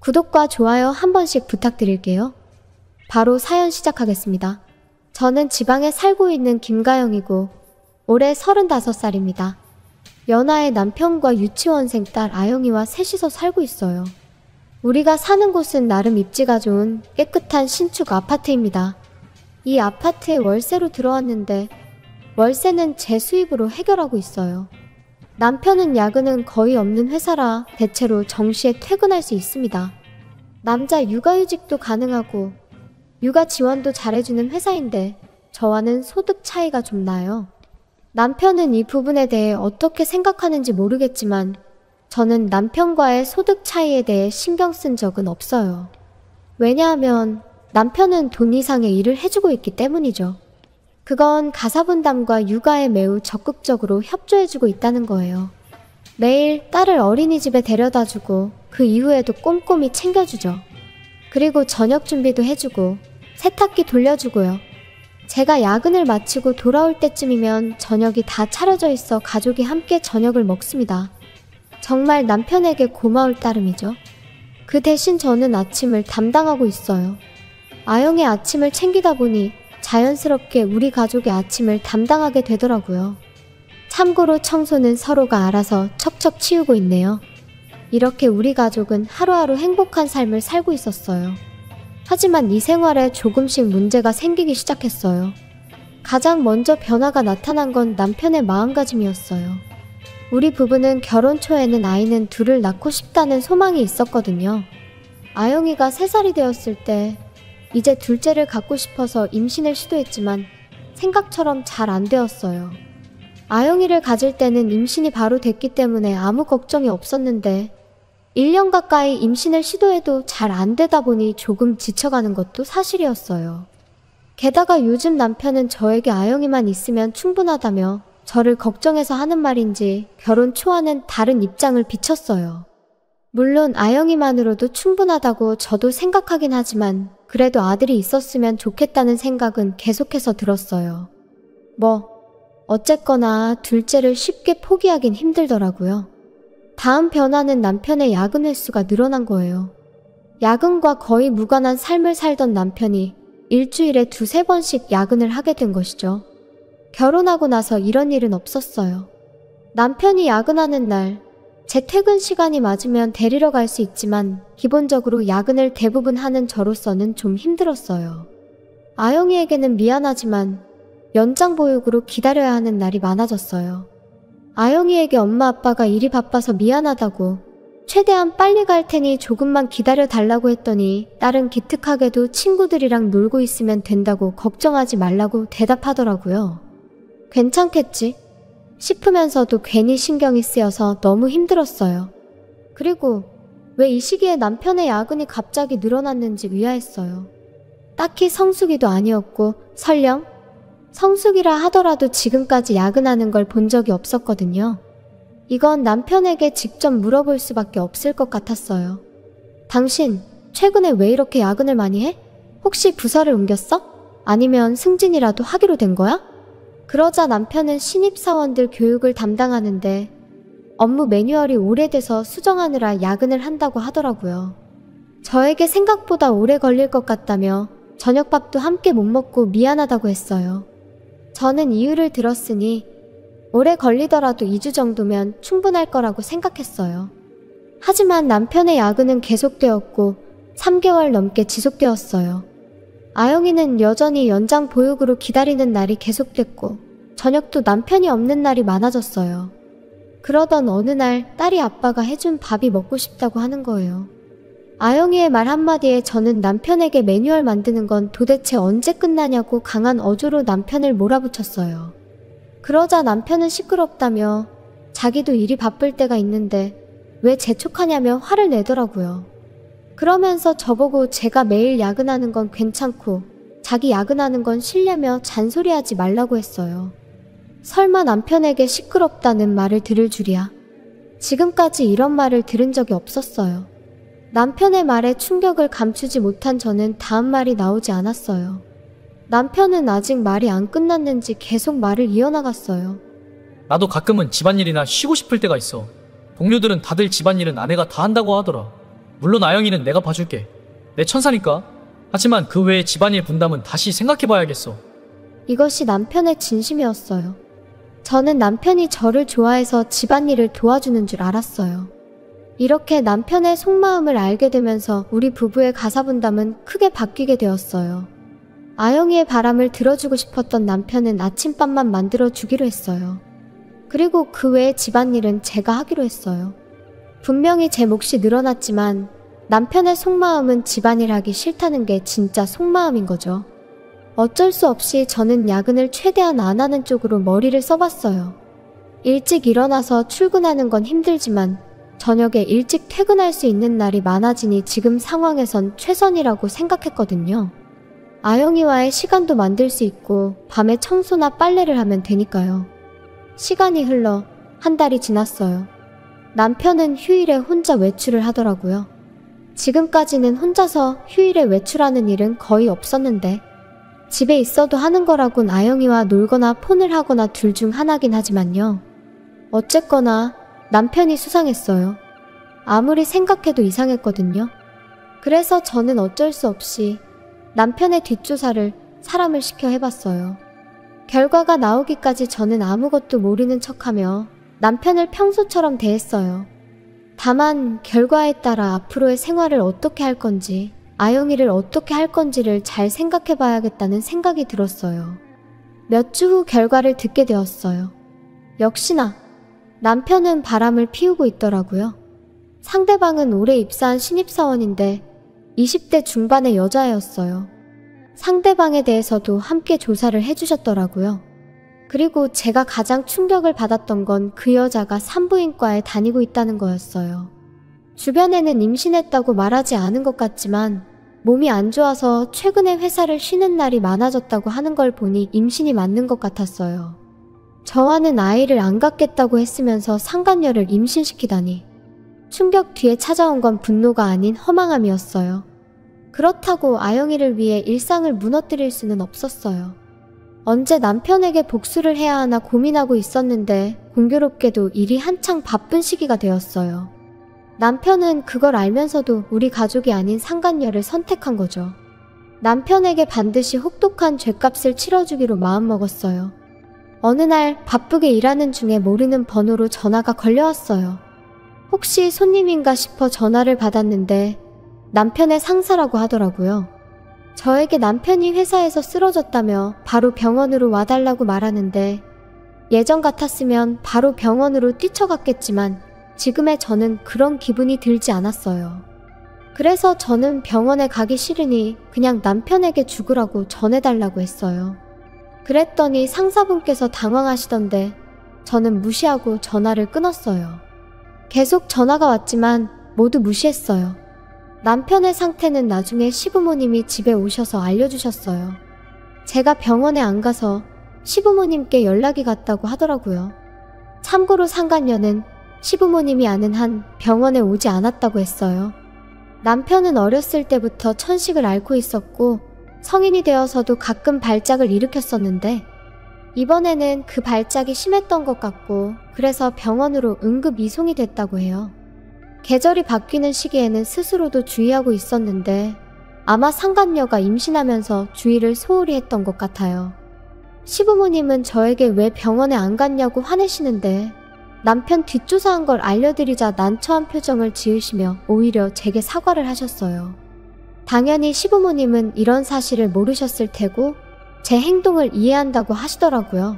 구독과 좋아요 한 번씩 부탁드릴게요. 바로 사연 시작하겠습니다. 저는 지방에 살고 있는 김가영이고 올해 35살입니다. 연하의 남편과 유치원생 딸 아영이와 셋이서 살고 있어요. 우리가 사는 곳은 나름 입지가 좋은 깨끗한 신축 아파트입니다. 이 아파트에 월세로 들어왔는데 월세는 제 수입으로 해결하고 있어요. 남편은 야근은 거의 없는 회사라 대체로 정시에 퇴근할 수 있습니다. 남자 육아휴직도 가능하고 육아 지원도 잘해주는 회사인데 저와는 소득 차이가 좀 나요. 남편은 이 부분에 대해 어떻게 생각하는지 모르겠지만 저는 남편과의 소득 차이에 대해 신경 쓴 적은 없어요. 왜냐하면 남편은 돈 이상의 일을 해주고 있기 때문이죠. 그건 가사분담과 육아에 매우 적극적으로 협조해주고 있다는 거예요. 매일 딸을 어린이집에 데려다주고 그 이후에도 꼼꼼히 챙겨주죠. 그리고 저녁 준비도 해주고 세탁기 돌려주고요. 제가 야근을 마치고 돌아올 때쯤이면 저녁이 다 차려져 있어 가족이 함께 저녁을 먹습니다. 정말 남편에게 고마울 따름이죠. 그 대신 저는 아침을 담당하고 있어요. 아영의 아침을 챙기다 보니 자연스럽게 우리 가족의 아침을 담당하게 되더라고요. 참고로 청소는 서로가 알아서 척척 치우고 있네요. 이렇게 우리 가족은 하루하루 행복한 삶을 살고 있었어요. 하지만 이 생활에 조금씩 문제가 생기기 시작했어요. 가장 먼저 변화가 나타난 건 남편의 마음가짐이었어요. 우리 부부는 결혼 초에는 아이는 둘을 낳고 싶다는 소망이 있었거든요. 아영이가 3살이 되었을 때 이제 둘째를 갖고 싶어서 임신을 시도했지만 생각처럼 잘 안 되었어요. 아영이를 가질 때는 임신이 바로 됐기 때문에 아무 걱정이 없었는데 1년 가까이 임신을 시도해도 잘 안 되다 보니 조금 지쳐가는 것도 사실이었어요. 게다가 요즘 남편은 저에게 아영이만 있으면 충분하다며 저를 걱정해서 하는 말인지 결혼 초와는 다른 입장을 비췄어요. 물론 아영이만으로도 충분하다고 저도 생각하긴 하지만 그래도 아들이 있었으면 좋겠다는 생각은 계속해서 들었어요. 어쨌거나 둘째를 쉽게 포기하긴 힘들더라고요. 다음 변화는 남편의 야근 횟수가 늘어난 거예요. 야근과 거의 무관한 삶을 살던 남편이 일주일에 2-3번씩 야근을 하게 된 것이죠. 결혼하고 나서 이런 일은 없었어요. 남편이 야근하는 날, 제 퇴근 시간이 맞으면 데리러 갈 수 있지만 기본적으로 야근을 대부분 하는 저로서는 좀 힘들었어요. 아영이에게는 미안하지만 연장 보육으로 기다려야 하는 날이 많아졌어요. 아영이에게 엄마 아빠가 일이 바빠서 미안하다고 최대한 빨리 갈 테니 조금만 기다려 달라고 했더니 딸은 기특하게도 친구들이랑 놀고 있으면 된다고 걱정하지 말라고 대답하더라고요. 괜찮겠지? 싶으면서도 괜히 신경이 쓰여서 너무 힘들었어요. 그리고 왜 이 시기에 남편의 야근이 갑자기 늘어났는지 의아했어요. 딱히 성수기도 아니었고 설령 성수기라 하더라도 지금까지 야근하는 걸 본 적이 없었거든요. 이건 남편에게 직접 물어볼 수밖에 없을 것 같았어요. 당신 최근에 왜 이렇게 야근을 많이 해? 혹시 부서를 옮겼어? 아니면 승진이라도 하기로 된 거야? 그러자 남편은 신입사원들 교육을 담당하는데 업무 매뉴얼이 오래돼서 수정하느라 야근을 한다고 하더라고요. 저에게 생각보다 오래 걸릴 것 같다며 저녁밥도 함께 못 먹고 미안하다고 했어요. 저는 이유를 들었으니 오래 걸리더라도 2주 정도면 충분할 거라고 생각했어요. 하지만 남편의 야근은 계속되었고 3개월 넘게 지속되었어요. 아영이는 여전히 연장 보육으로 기다리는 날이 계속됐고 저녁도 남편이 없는 날이 많아졌어요. 그러던 어느 날 딸이 아빠가 해준 밥이 먹고 싶다고 하는 거예요. 아영이의 말 한마디에 저는 남편에게 매뉴얼 만드는 건 도대체 언제 끝나냐고 강한 어조로 남편을 몰아붙였어요. 그러자 남편은 시끄럽다며 자기도 일이 바쁠 때가 있는데 왜 재촉하냐며 화를 내더라고요. 그러면서 저보고 제가 매일 야근하는 건 괜찮고 자기 야근하는 건 싫냐며 잔소리하지 말라고 했어요. 설마 남편에게 시끄럽다는 말을 들을 줄이야. 지금까지 이런 말을 들은 적이 없었어요. 남편의 말에 충격을 감추지 못한 저는 다음 말이 나오지 않았어요. 남편은 아직 말이 안 끝났는지 계속 말을 이어나갔어요. 나도 가끔은 집안일이나 쉬고 싶을 때가 있어. 동료들은 다들 집안일은 아내가 다 한다고 하더라. 물론 아영이는 내가 봐줄게. 내 천사니까. 하지만 그 외의 집안일 분담은 다시 생각해봐야겠어. 이것이 남편의 진심이었어요. 저는 남편이 저를 좋아해서 집안일을 도와주는 줄 알았어요. 이렇게 남편의 속마음을 알게 되면서 우리 부부의 가사 분담은 크게 바뀌게 되었어요. 아영이의 바람을 들어주고 싶었던 남편은 아침밥만 만들어주기로 했어요. 그리고 그 외의 집안일은 제가 하기로 했어요. 분명히 제 몫이 늘어났지만 남편의 속마음은 집안일 하기 싫다는 게 진짜 속마음인 거죠. 어쩔 수 없이 저는 야근을 최대한 안 하는 쪽으로 머리를 써봤어요. 일찍 일어나서 출근하는 건 힘들지만 저녁에 일찍 퇴근할 수 있는 날이 많아지니 지금 상황에선 최선이라고 생각했거든요. 아영이와의 시간도 만들 수 있고 밤에 청소나 빨래를 하면 되니까요. 시간이 흘러 한 달이 지났어요. 남편은 휴일에 혼자 외출을 하더라고요. 지금까지는 혼자서 휴일에 외출하는 일은 거의 없었는데 집에 있어도 하는 거라곤 아영이와 놀거나 폰을 하거나 둘 중 하나긴 하지만요. 어쨌거나 남편이 수상했어요. 아무리 생각해도 이상했거든요. 그래서 저는 어쩔 수 없이 남편의 뒷조사를 사람을 시켜 해봤어요. 결과가 나오기까지 저는 아무것도 모르는 척하며 남편을 평소처럼 대했어요. 다만 결과에 따라 앞으로의 생활을 어떻게 할 건지, 아영이를 어떻게 할 건지를 잘 생각해봐야겠다는 생각이 들었어요. 몇 주 후 결과를 듣게 되었어요. 역시나 남편은 바람을 피우고 있더라고요. 상대방은 올해 입사한 신입사원인데 20대 중반의 여자애였어요. 상대방에 대해서도 함께 조사를 해주셨더라고요. 그리고 제가 가장 충격을 받았던 건 그 여자가 산부인과에 다니고 있다는 거였어요. 주변에는 임신했다고 말하지 않은 것 같지만 몸이 안 좋아서 최근에 회사를 쉬는 날이 많아졌다고 하는 걸 보니 임신이 맞는 것 같았어요. 저와는 아이를 안 갖겠다고 했으면서 상간녀를 임신시키다니. 충격 뒤에 찾아온 건 분노가 아닌 허망함이었어요. 그렇다고 아영이를 위해 일상을 무너뜨릴 수는 없었어요. 언제 남편에게 복수를 해야 하나 고민하고 있었는데 공교롭게도 일이 한창 바쁜 시기가 되었어요. 남편은 그걸 알면서도 우리 가족이 아닌 상간녀를 선택한 거죠. 남편에게 반드시 혹독한 죗값을 치러주기로 마음먹었어요. 어느 날 바쁘게 일하는 중에 모르는 번호로 전화가 걸려왔어요. 혹시 손님인가 싶어 전화를 받았는데 남편의 상사라고 하더라고요. 저에게 남편이 회사에서 쓰러졌다며 바로 병원으로 와달라고 말하는데 예전 같았으면 바로 병원으로 뛰쳐갔겠지만 지금의 저는 그런 기분이 들지 않았어요. 그래서 저는 병원에 가기 싫으니 그냥 남편에게 죽으라고 전해달라고 했어요. 그랬더니 상사분께서 당황하시던데 저는 무시하고 전화를 끊었어요. 계속 전화가 왔지만 모두 무시했어요. 남편의 상태는 나중에 시부모님이 집에 오셔서 알려주셨어요. 제가 병원에 안 가서 시부모님께 연락이 갔다고 하더라고요. 참고로 상간녀는 시부모님이 아는 한 병원에 오지 않았다고 했어요. 남편은 어렸을 때부터 천식을 앓고 있었고 성인이 되어서도 가끔 발작을 일으켰었는데 이번에는 그 발작이 심했던 것 같고 그래서 병원으로 응급 이송이 됐다고 해요. 계절이 바뀌는 시기에는 스스로도 주의하고 있었는데 아마 상간녀가 임신하면서 주의를 소홀히 했던 것 같아요. 시부모님은 저에게 왜 병원에 안 갔냐고 화내시는데 남편 뒷조사한 걸 알려드리자 난처한 표정을 지으시며 오히려 제게 사과를 하셨어요. 당연히 시부모님은 이런 사실을 모르셨을 테고 제 행동을 이해한다고 하시더라고요.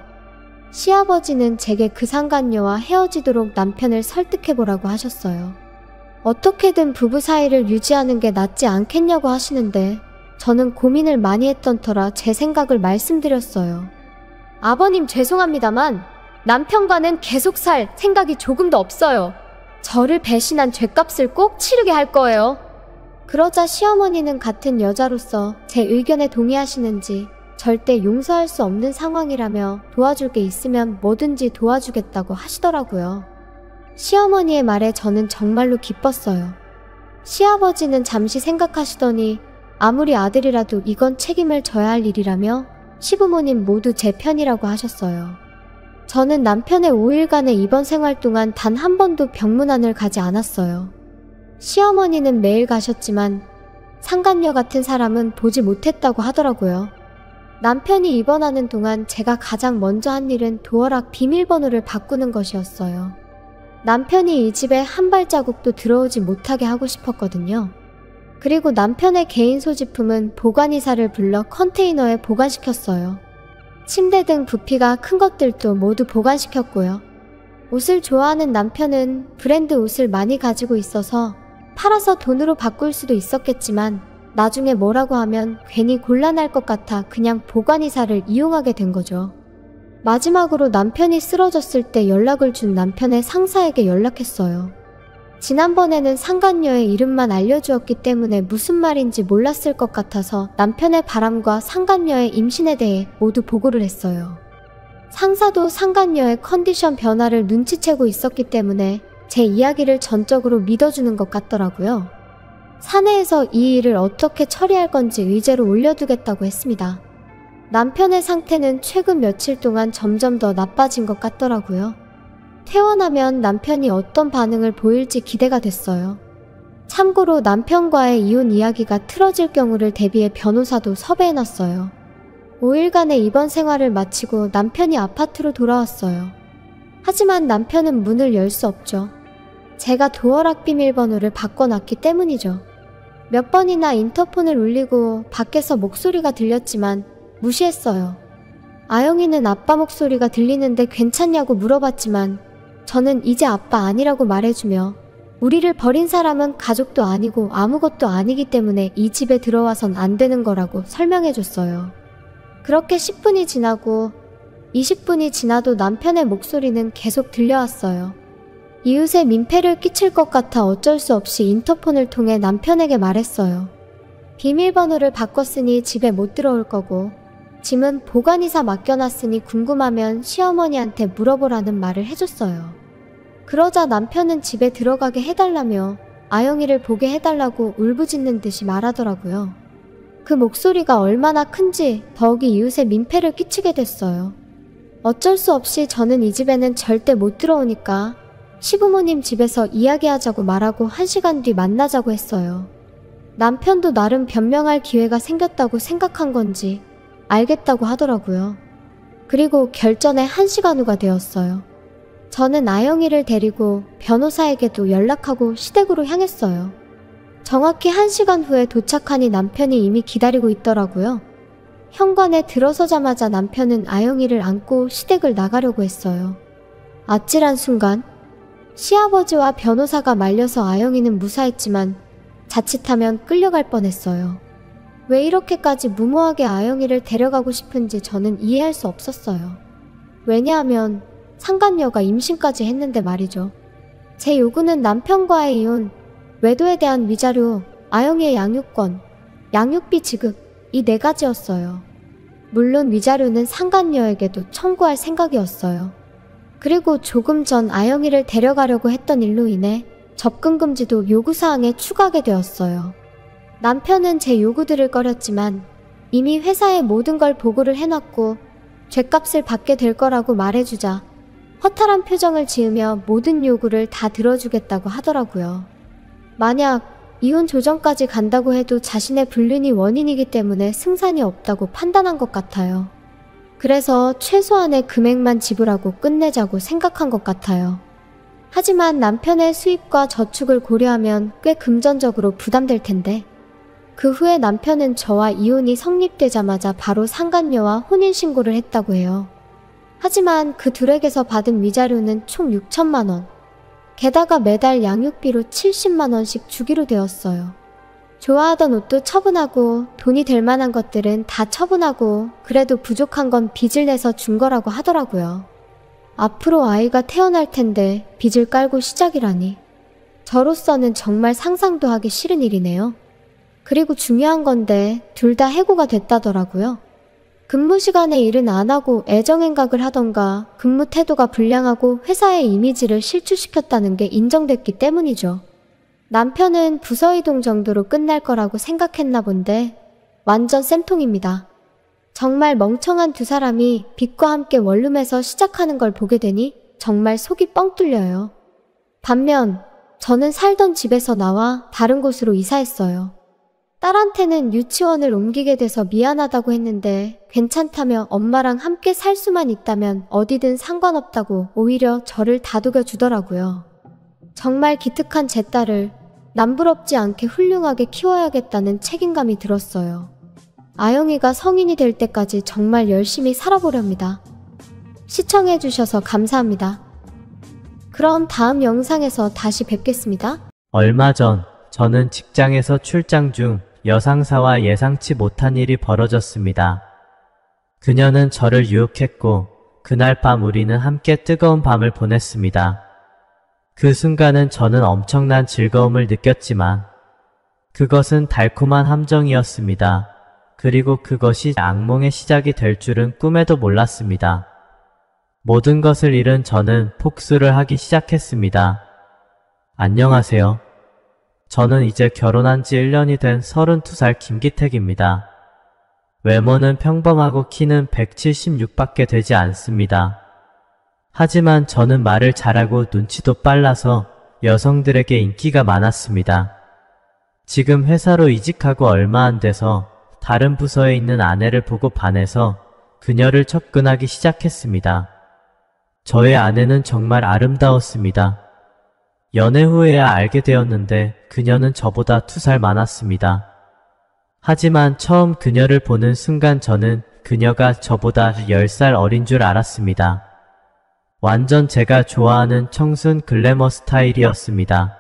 시아버지는 제게 그 상간녀와 헤어지도록 남편을 설득해보라고 하셨어요. 어떻게든 부부 사이를 유지하는 게 낫지 않겠냐고 하시는데 저는 고민을 많이 했던 터라 제 생각을 말씀드렸어요. 아버님 죄송합니다만 남편과는 계속 살 생각이 조금도 없어요. 저를 배신한 죗값을 꼭 치르게 할 거예요. 그러자 시어머니는 같은 여자로서 제 의견에 동의하시는지 절대 용서할 수 없는 상황이라며 도와줄 게 있으면 뭐든지 도와주겠다고 하시더라고요. 시어머니의 말에 저는 정말로 기뻤어요. 시아버지는 잠시 생각하시더니 아무리 아들이라도 이건 책임을 져야 할 일이라며 시부모님 모두 제 편이라고 하셨어요. 저는 남편의 5일간의 입원 생활 동안 단 한 번도 병문안을 가지 않았어요. 시어머니는 매일 가셨지만 상간녀 같은 사람은 보지 못했다고 하더라고요. 남편이 입원하는 동안 제가 가장 먼저 한 일은 도어락 비밀번호를 바꾸는 것이었어요. 남편이 이 집에 한 발자국도 들어오지 못하게 하고 싶었거든요. 그리고 남편의 개인 소지품은 보관이사를 불러 컨테이너에 보관시켰어요. 침대 등 부피가 큰 것들도 모두 보관시켰고요. 옷을 좋아하는 남편은 브랜드 옷을 많이 가지고 있어서 팔아서 돈으로 바꿀 수도 있었겠지만 나중에 뭐라고 하면 괜히 곤란할 것 같아 그냥 보관이사를 이용하게 된 거죠. 마지막으로 남편이 쓰러졌을 때 연락을 준 남편의 상사에게 연락했어요. 지난번에는 상간녀의 이름만 알려주었기 때문에 무슨 말인지 몰랐을 것 같아서 남편의 바람과 상간녀의 임신에 대해 모두 보고를 했어요. 상사도 상간녀의 컨디션 변화를 눈치채고 있었기 때문에 제 이야기를 전적으로 믿어주는 것 같더라고요. 사내에서 이 일을 어떻게 처리할 건지 의제로 올려두겠다고 했습니다. 남편의 상태는 최근 며칠 동안 점점 더 나빠진 것 같더라고요. 퇴원하면 남편이 어떤 반응을 보일지 기대가 됐어요. 참고로 남편과의 이혼 이야기가 틀어질 경우를 대비해 변호사도 섭외해놨어요. 5일간의 입원 생활을 마치고 남편이 아파트로 돌아왔어요. 하지만 남편은 문을 열 수 없죠. 제가 도어락 비밀번호를 바꿔놨기 때문이죠. 몇 번이나 인터폰을 울리고 밖에서 목소리가 들렸지만 무시했어요. 아영이는 아빠 목소리가 들리는데 괜찮냐고 물어봤지만 저는 이제 아빠 아니라고 말해주며 우리를 버린 사람은 가족도 아니고 아무것도 아니기 때문에 이 집에 들어와선 안 되는 거라고 설명해줬어요. 그렇게 10분이 지나고 20분이 지나도 남편의 목소리는 계속 들려왔어요. 이웃에 민폐를 끼칠 것 같아 어쩔 수 없이 인터폰을 통해 남편에게 말했어요. 비밀번호를 바꿨으니 집에 못 들어올 거고 짐은 보관이사 맡겨놨으니 궁금하면 시어머니한테 물어보라는 말을 해줬어요. 그러자 남편은 집에 들어가게 해달라며 아영이를 보게 해달라고 울부짖는 듯이 말하더라고요. 그 목소리가 얼마나 큰지 더욱이 이웃에 민폐를 끼치게 됐어요. 어쩔 수 없이 저는 이 집에는 절대 못 들어오니까 시부모님 집에서 이야기하자고 말하고 1시간 뒤 만나자고 했어요. 남편도 나름 변명할 기회가 생겼다고 생각한 건지 알겠다고 하더라고요. 그리고 결전의 1시간 후가 되었어요. 저는 아영이를 데리고 변호사에게도 연락하고 시댁으로 향했어요. 정확히 1시간 후에 도착하니 남편이 이미 기다리고 있더라고요. 현관에 들어서자마자 남편은 아영이를 안고 시댁을 나가려고 했어요. 아찔한 순간 시아버지와 변호사가 말려서 아영이는 무사했지만 자칫하면 끌려갈 뻔했어요. 왜 이렇게까지 무모하게 아영이를 데려가고 싶은지 저는 이해할 수 없었어요. 왜냐하면 상간녀가 임신까지 했는데 말이죠. 제 요구는 남편과의 이혼, 외도에 대한 위자료, 아영이의 양육권, 양육비 지급 이 4가지였어요. 물론 위자료는 상간녀에게도 청구할 생각이었어요. 그리고 조금 전 아영이를 데려가려고 했던 일로 인해 접근금지도 요구사항에 추가하게 되었어요. 남편은 제 요구들을 꺼렸지만 이미 회사에 모든 걸 보고를 해놨고 죗값을 받게 될 거라고 말해주자 허탈한 표정을 지으며 모든 요구를 다 들어주겠다고 하더라고요. 만약 이혼 조정까지 간다고 해도 자신의 불륜이 원인이기 때문에 승산이 없다고 판단한 것 같아요. 그래서 최소한의 금액만 지불하고 끝내자고 생각한 것 같아요. 하지만 남편의 수입과 저축을 고려하면 꽤 금전적으로 부담될 텐데 그 후에 남편은 저와 이혼이 성립되자마자 바로 상간녀와 혼인신고를 했다고 해요. 하지만 그 둘에게서 받은 위자료는 총 6천만 원. 게다가 매달 양육비로 70만 원씩 주기로 되었어요. 좋아하던 옷도 처분하고 돈이 될 만한 것들은 다 처분하고 그래도 부족한 건 빚을 내서 준 거라고 하더라고요. 앞으로 아이가 태어날 텐데 빚을 깔고 시작이라니. 저로서는 정말 상상도 하기 싫은 일이네요. 그리고 중요한 건데 둘 다 해고가 됐다더라고요. 근무 시간에 일은 안 하고 애정행각을 하던가 근무 태도가 불량하고 회사의 이미지를 실추시켰다는 게 인정됐기 때문이죠. 남편은 부서 이동 정도로 끝날 거라고 생각했나 본데 완전 쌤통입니다. 정말 멍청한 두 사람이 빚과 함께 원룸에서 시작하는 걸 보게 되니 정말 속이 뻥 뚫려요. 반면 저는 살던 집에서 나와 다른 곳으로 이사했어요. 딸한테는 유치원을 옮기게 돼서 미안하다고 했는데 괜찮다며 엄마랑 함께 살 수만 있다면 어디든 상관없다고 오히려 저를 다독여 주더라고요. 정말 기특한 제 딸을 남부럽지 않게 훌륭하게 키워야겠다는 책임감이 들었어요. 아영이가 성인이 될 때까지 정말 열심히 살아보렵니다. 시청해주셔서 감사합니다. 그럼 다음 영상에서 다시 뵙겠습니다. 얼마 전 저는 직장에서 출장 중 여상사와 예상치 못한 일이 벌어졌습니다. 그녀는 저를 유혹했고 그날 밤 우리는 함께 뜨거운 밤을 보냈습니다. 그 순간은 저는 엄청난 즐거움을 느꼈지만 그것은 달콤한 함정이었습니다. 그리고 그것이 악몽의 시작이 될 줄은 꿈에도 몰랐습니다. 모든 것을 잃은 저는 폭수를 하기 시작했습니다. 안녕하세요. 저는 이제 결혼한 지 1년이 된 32살 김기택입니다. 외모는 평범하고 키는 176밖에 되지 않습니다. 하지만 저는 말을 잘하고 눈치도 빨라서 여성들에게 인기가 많았습니다. 지금 회사로 이직하고 얼마 안 돼서 다른 부서에 있는 아내를 보고 반해서 그녀를 접근하기 시작했습니다. 저의 아내는 정말 아름다웠습니다. 연애 후에야 알게 되었는데 그녀는 저보다 2살 많았습니다. 하지만 처음 그녀를 보는 순간 저는 그녀가 저보다 10살 어린 줄 알았습니다. 완전 제가 좋아하는 청순 글래머 스타일이었습니다.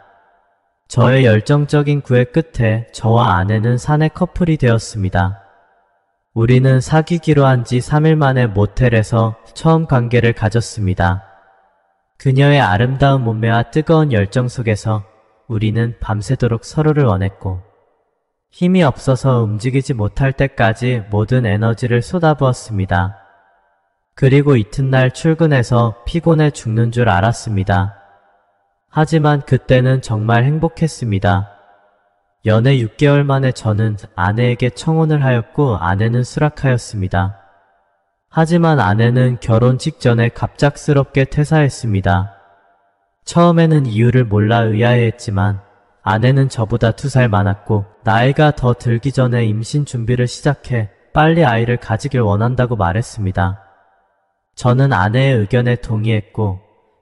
저의 열정적인 구애 끝에 저와 아내는 사내 커플이 되었습니다. 우리는 사귀기로 한 지 3일 만에 모텔에서 처음 관계를 가졌습니다. 그녀의 아름다운 몸매와 뜨거운 열정 속에서 우리는 밤새도록 서로를 원했고 힘이 없어서 움직이지 못할 때까지 모든 에너지를 쏟아부었습니다. 그리고 이튿날 출근해서 피곤해 죽는 줄 알았습니다. 하지만 그때는 정말 행복했습니다. 연애 6개월 만에 저는 아내에게 청혼을 하였고 아내는 수락하였습니다. 하지만 아내는 결혼 직전에 갑작스럽게 퇴사했습니다. 처음에는 이유를 몰라 의아해했지만 아내는 저보다 2살 많았고 나이가 더 들기 전에 임신 준비를 시작해 빨리 아이를 가지길 원한다고 말했습니다. 저는 아내의 의견에 동의했고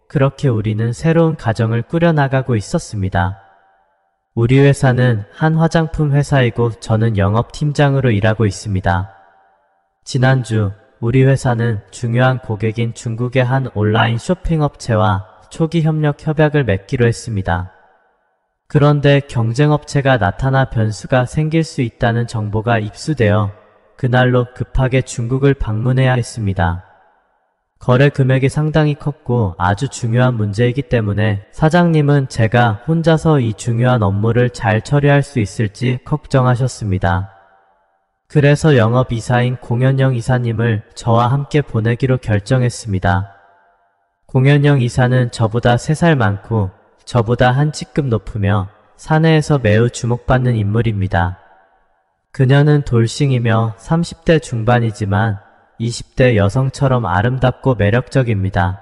그렇게 우리는 새로운 가정을 꾸려나가고 있었습니다. 우리 회사는 한 화장품 회사이고 저는 영업팀장으로 일하고 있습니다. 지난주 우리 회사는 중요한 고객인 중국의 한 온라인 쇼핑업체와 초기 협력 협약을 맺기로 했습니다. 그런데 경쟁업체가 나타나 변수가 생길 수 있다는 정보가 입수되어 그날로 급하게 중국을 방문해야 했습니다. 거래 금액이 상당히 컸고 아주 중요한 문제이기 때문에 사장님은 제가 혼자서 이 중요한 업무를 잘 처리할 수 있을지 걱정하셨습니다. 그래서 영업이사인 공연영 이사님을 저와 함께 보내기로 결정했습니다. 공연영 이사는 저보다 3살 많고 저보다 한 직급 높으며 사내에서 매우 주목받는 인물입니다. 그녀는 돌싱이며 30대 중반이지만 20대 여성처럼 아름답고 매력적입니다.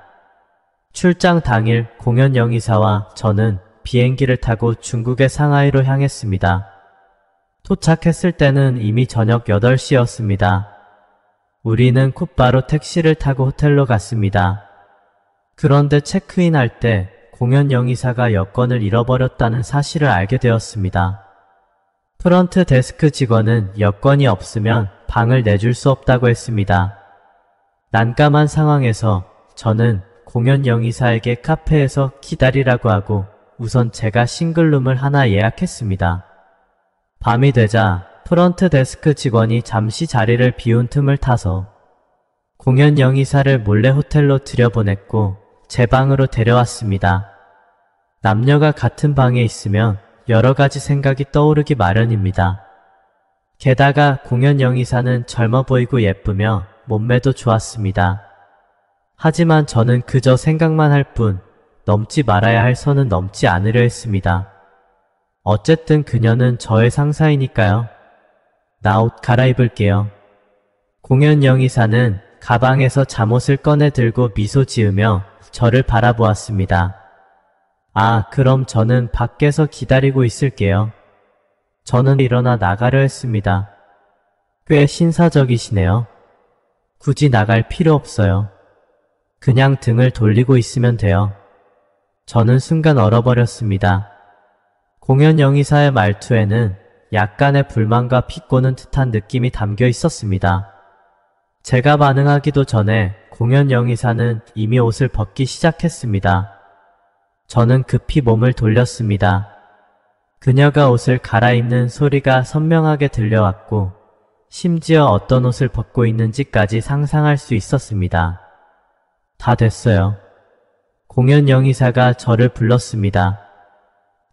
출장 당일 공연영 이사와 저는 비행기를 타고 중국의 상하이로 향했습니다. 도착했을 때는 이미 저녁 8시였습니다. 우리는 곧바로 택시를 타고 호텔로 갔습니다. 그런데 체크인할 때 공연영 이사가 여권을 잃어버렸다는 사실을 알게 되었습니다. 프런트 데스크 직원은 여권이 없으면 방을 내줄 수 없다고 했습니다. 난감한 상황에서 저는 공연영 이사에게 카페에서 기다리라고 하고 우선 제가 싱글룸을 하나 예약했습니다. 밤이 되자 프런트 데스크 직원이 잠시 자리를 비운 틈을 타서 공연영 이사를 몰래 호텔로 들여보냈고 제 방으로 데려왔습니다. 남녀가 같은 방에 있으면 여러 가지 생각이 떠오르기 마련입니다. 게다가 공연영 이사는 젊어 보이고 예쁘며 몸매도 좋았습니다. 하지만 저는 그저 생각만 할 뿐 넘지 말아야 할 선은 넘지 않으려 했습니다. 어쨌든 그녀는 저의 상사이니까요. 나 옷 갈아입을게요. 공연영 이사는 가방에서 잠옷을 꺼내 들고 미소 지으며 저를 바라보았습니다. 아, 그럼 저는 밖에서 기다리고 있을게요. 저는 일어나 나가려 했습니다. 꽤 신사적이시네요. 굳이 나갈 필요 없어요. 그냥 등을 돌리고 있으면 돼요. 저는 순간 얼어버렸습니다. 공연 영의사의 말투에는 약간의 불만과 비꼬는 듯한 느낌이 담겨 있었습니다. 제가 반응하기도 전에 공연 영의사는 이미 옷을 벗기 시작했습니다. 저는 급히 몸을 돌렸습니다. 그녀가 옷을 갈아입는 소리가 선명하게 들려왔고 심지어 어떤 옷을 벗고 있는지까지 상상할 수 있었습니다. 다 됐어요. 공연 영의사가 저를 불렀습니다.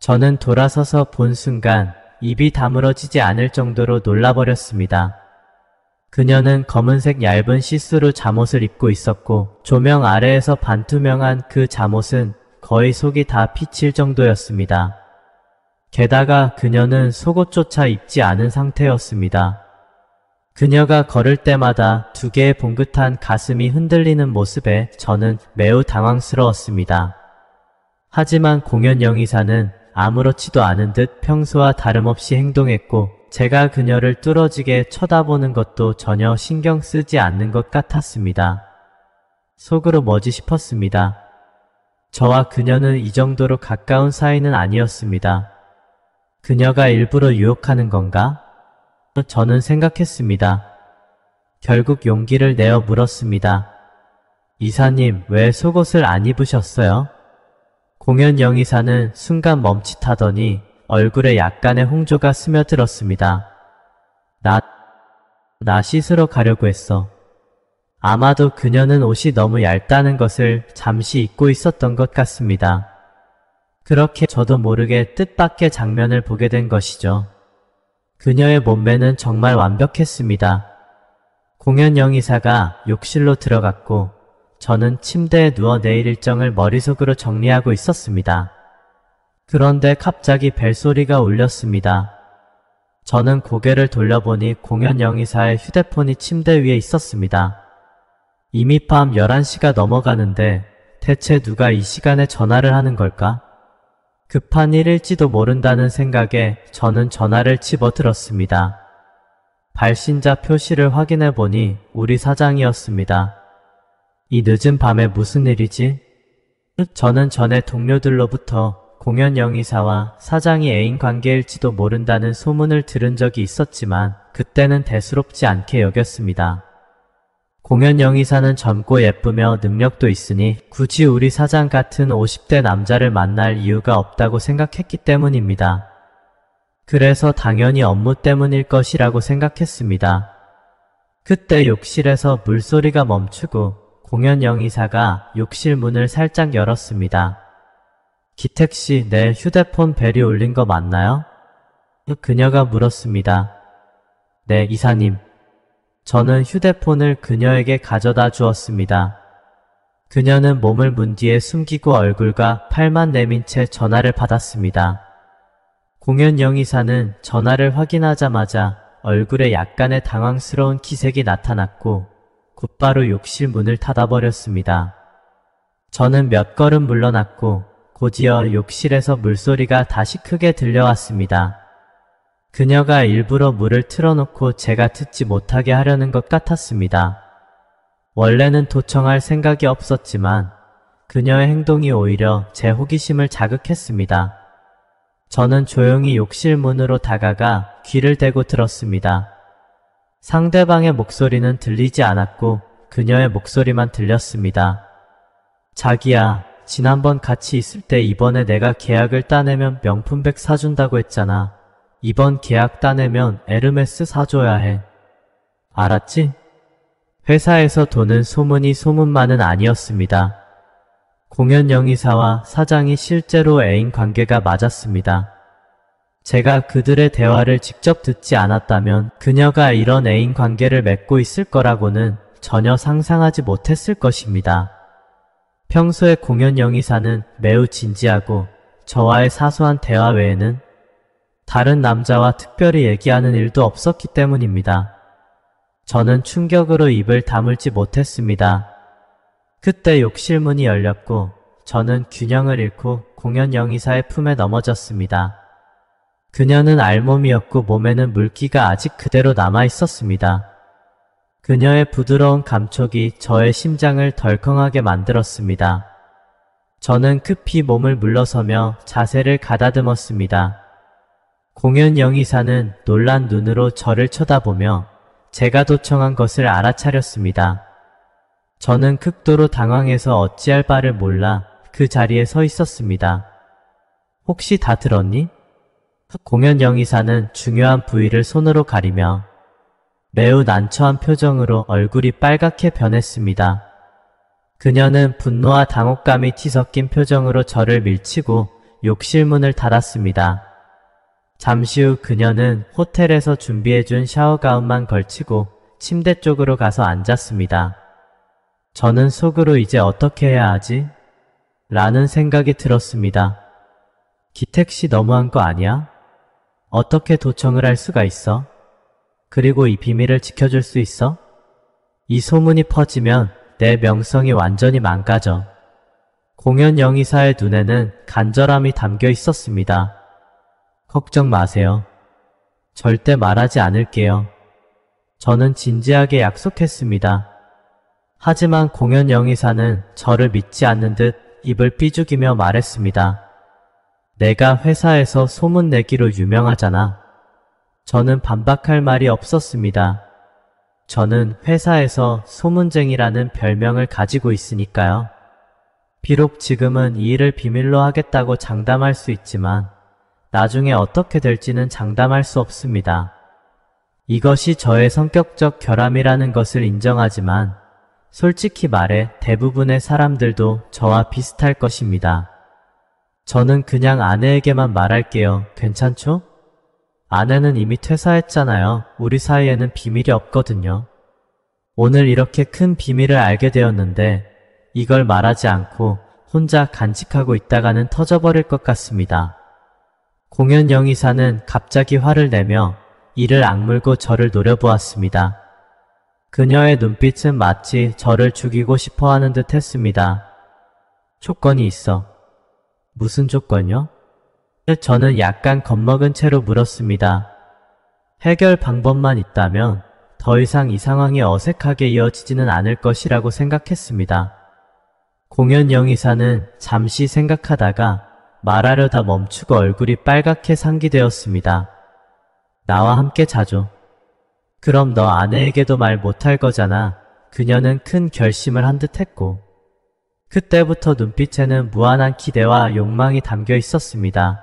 저는 돌아서서 본 순간 입이 다물어지지 않을 정도로 놀라버렸습니다. 그녀는 검은색 얇은 시스루 잠옷을 입고 있었고 조명 아래에서 반투명한 그 잠옷은 거의 속이 다 비칠 정도였습니다. 게다가 그녀는 속옷조차 입지 않은 상태였습니다. 그녀가 걸을 때마다 두 개의 봉긋한 가슴이 흔들리는 모습에 저는 매우 당황스러웠습니다. 하지만 공연 영의사는 아무렇지도 않은 듯 평소와 다름없이 행동했고 제가 그녀를 뚫어지게 쳐다보는 것도 전혀 신경 쓰지 않는 것 같았습니다. 속으로 뭐지 싶었습니다. 저와 그녀는 이 정도로 가까운 사이는 아니었습니다. 그녀가 일부러 유혹하는 건가? 저는 생각했습니다. 결국 용기를 내어 물었습니다. 이사님, 왜 속옷을 안 입으셨어요? 공연 영의사는 순간 멈칫하더니 얼굴에 약간의 홍조가 스며들었습니다. 나 씻으러 가려고 했어. 아마도 그녀는 옷이 너무 얇다는 것을 잠시 잊고 있었던 것 같습니다. 그렇게 저도 모르게 뜻밖의 장면을 보게 된 것이죠. 그녀의 몸매는 정말 완벽했습니다. 공연 영의사가 욕실로 들어갔고 저는 침대에 누워 내일 일정을 머릿속으로 정리하고 있었습니다. 그런데 갑자기 벨소리가 울렸습니다. 저는 고개를 돌려보니 공연 영의사의 휴대폰이 침대 위에 있었습니다. 이미 밤 11시가 넘어가는데 대체 누가 이 시간에 전화를 하는 걸까? 급한 일일지도 모른다는 생각에 저는 전화를 집어들었습니다. 발신자 표시를 확인해보니 우리 사장이었습니다. 이 늦은 밤에 무슨 일이지? 저는 전에 동료들로부터 공연 영의사와 사장이 애인 관계일지도 모른다는 소문을 들은 적이 있었지만 그때는 대수롭지 않게 여겼습니다. 공연 영의사는 젊고 예쁘며 능력도 있으니 굳이 우리 사장 같은 50대 남자를 만날 이유가 없다고 생각했기 때문입니다. 그래서 당연히 업무 때문일 것이라고 생각했습니다. 그때 욕실에서 물소리가 멈추고 공연 영의사가 욕실 문을 살짝 열었습니다. 기택씨, 내 휴대폰 벨이 울린 거 맞나요? 그녀가 물었습니다. 네, 이사님. 저는 휴대폰을 그녀에게 가져다 주었습니다. 그녀는 몸을 문 뒤에 숨기고 얼굴과 팔만 내민 채 전화를 받았습니다. 공연 영의사는 전화를 확인하자마자 얼굴에 약간의 당황스러운 기색이 나타났고 곧바로 욕실 문을 닫아버렸습니다. 저는 몇 걸음 물러났고 곧이어 욕실에서 물소리가 다시 크게 들려왔습니다. 그녀가 일부러 물을 틀어놓고 제가 듣지 못하게 하려는 것 같았습니다. 원래는 도청할 생각이 없었지만 그녀의 행동이 오히려 제 호기심을 자극했습니다. 저는 조용히 욕실 문으로 다가가 귀를 대고 들었습니다. 상대방의 목소리는 들리지 않았고 그녀의 목소리만 들렸습니다. 자기야, 지난번 같이 있을 때 이번에 내가 계약을 따내면 명품백 사준다고 했잖아. 이번 계약 따내면 에르메스 사줘야 해. 알았지? 회사에서 도는 소문이 소문만은 아니었습니다. 공연 영의사와 사장이 실제로 애인 관계가 맞았습니다. 제가 그들의 대화를 직접 듣지 않았다면 그녀가 이런 애인 관계를 맺고 있을 거라고는 전혀 상상하지 못했을 것입니다. 평소에 공연 영의사는 매우 진지하고 저와의 사소한 대화 외에는 다른 남자와 특별히 얘기하는 일도 없었기 때문입니다. 저는 충격으로 입을 다물지 못했습니다. 그때 욕실 문이 열렸고 저는 균형을 잃고 공연 영의사의 품에 넘어졌습니다. 그녀는 알몸이었고 몸에는 물기가 아직 그대로 남아 있었습니다. 그녀의 부드러운 감촉이 저의 심장을 덜컹하게 만들었습니다. 저는 급히 몸을 물러서며 자세를 가다듬었습니다. 공연 영의사는 놀란 눈으로 저를 쳐다보며 제가 도청한 것을 알아차렸습니다. 저는 극도로 당황해서 어찌할 바를 몰라 그 자리에 서 있었습니다. 혹시 다 들었니? 공연 영의사는 중요한 부위를 손으로 가리며 매우 난처한 표정으로 얼굴이 빨갛게 변했습니다. 그녀는 분노와 당혹감이 뒤섞인 표정으로 저를 밀치고 욕실 문을 닫았습니다. 잠시 후 그녀는 호텔에서 준비해준 샤워가운만 걸치고 침대 쪽으로 가서 앉았습니다. 저는 속으로 이제 어떻게 해야 하지? 라는 생각이 들었습니다. 기택씨 너무한 거 아니야? 어떻게 도청을 할 수가 있어? 그리고 이 비밀을 지켜줄 수 있어? 이 소문이 퍼지면 내 명성이 완전히 망가져. 공연 영의사의 눈에는 간절함이 담겨 있었습니다. 걱정 마세요. 절대 말하지 않을게요. 저는 진지하게 약속했습니다. 하지만 공연 영의사는 저를 믿지 않는 듯 입을 삐죽이며 말했습니다. 내가 회사에서 소문 내기로 유명하잖아. 저는 반박할 말이 없었습니다. 저는 회사에서 소문쟁이라는 별명을 가지고 있으니까요. 비록 지금은 이 일을 비밀로 하겠다고 장담할 수 있지만 나중에 어떻게 될지는 장담할 수 없습니다. 이것이 저의 성격적 결함이라는 것을 인정하지만 솔직히 말해 대부분의 사람들도 저와 비슷할 것입니다. 저는 그냥 아내에게만 말할게요. 괜찮죠? 아내는 이미 퇴사했잖아요. 우리 사이에는 비밀이 없거든요. 오늘 이렇게 큰 비밀을 알게 되었는데 이걸 말하지 않고 혼자 간직하고 있다가는 터져버릴 것 같습니다. 공연 영의사는 갑자기 화를 내며 이를 악물고 저를 노려보았습니다. 그녀의 눈빛은 마치 저를 죽이고 싶어 하는 듯 했습니다. 조건이 있어. 무슨 조건요? 저는 약간 겁먹은 채로 물었습니다. 해결 방법만 있다면 더 이상 이 상황이 어색하게 이어지지는 않을 것이라고 생각했습니다. 공연 영의사는 잠시 생각하다가 말하려다 멈추고 얼굴이 빨갛게 상기되었습니다. 나와 함께 자죠. 그럼 너 아내에게도 말 못할 거잖아. 그녀는 큰 결심을 한 듯 했고 그때부터 눈빛에는 무한한 기대와 욕망이 담겨 있었습니다.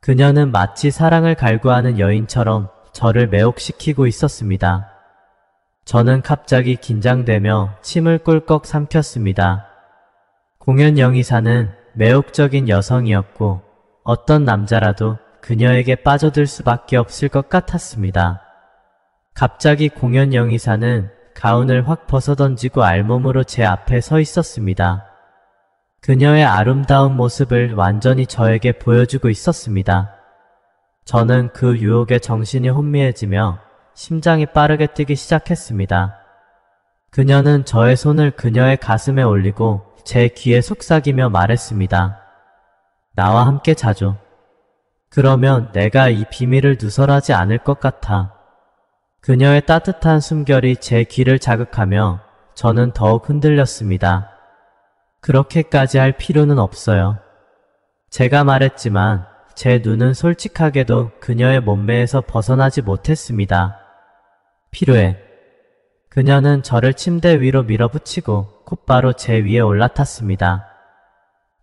그녀는 마치 사랑을 갈구하는 여인처럼 저를 매혹시키고 있었습니다. 저는 갑자기 긴장되며 침을 꿀꺽 삼켰습니다. 공연 영의사는 매혹적인 여성이었고 어떤 남자라도 그녀에게 빠져들 수밖에 없을 것 같았습니다. 갑자기 공연 영의사는 가운을 확 벗어던지고 알몸으로 제 앞에 서 있었습니다. 그녀의 아름다운 모습을 완전히 저에게 보여주고 있었습니다. 저는 그 유혹에 정신이 혼미해지며 심장이 빠르게 뛰기 시작했습니다. 그녀는 저의 손을 그녀의 가슴에 올리고 제 귀에 속삭이며 말했습니다. 나와 함께 자죠. 그러면 내가 이 비밀을 누설하지 않을 것 같아. 그녀의 따뜻한 숨결이 제 귀를 자극하며 저는 더욱 흔들렸습니다. 그렇게까지 할 필요는 없어요. 제가 말했지만 제 눈은 솔직하게도 그녀의 몸매에서 벗어나지 못했습니다. 필요해. 그녀는 저를 침대 위로 밀어붙이고 곧바로 제 위에 올라탔습니다.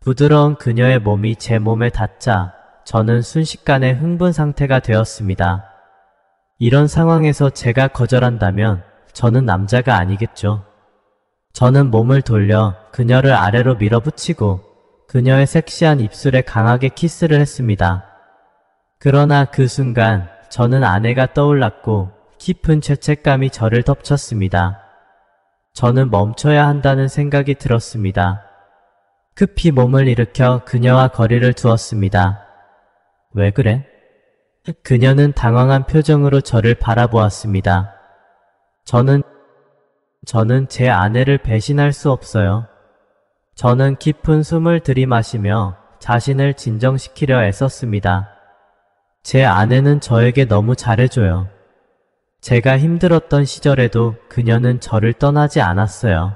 부드러운 그녀의 몸이 제 몸에 닿자 저는 순식간에 흥분 상태가 되었습니다. 이런 상황에서 제가 거절한다면 저는 남자가 아니겠죠. 저는 몸을 돌려 그녀를 아래로 밀어붙이고 그녀의 섹시한 입술에 강하게 키스를 했습니다. 그러나 그 순간 저는 아내가 떠올랐고 깊은 죄책감이 저를 덮쳤습니다. 저는 멈춰야 한다는 생각이 들었습니다. 급히 몸을 일으켜 그녀와 거리를 두었습니다. 왜 그래? 그녀는 당황한 표정으로 저를 바라보았습니다. 저는 제 아내를 배신할 수 없어요. 저는 깊은 숨을 들이마시며 자신을 진정시키려 애썼습니다. 제 아내는 저에게 너무 잘해줘요. 제가 힘들었던 시절에도 그녀는 저를 떠나지 않았어요.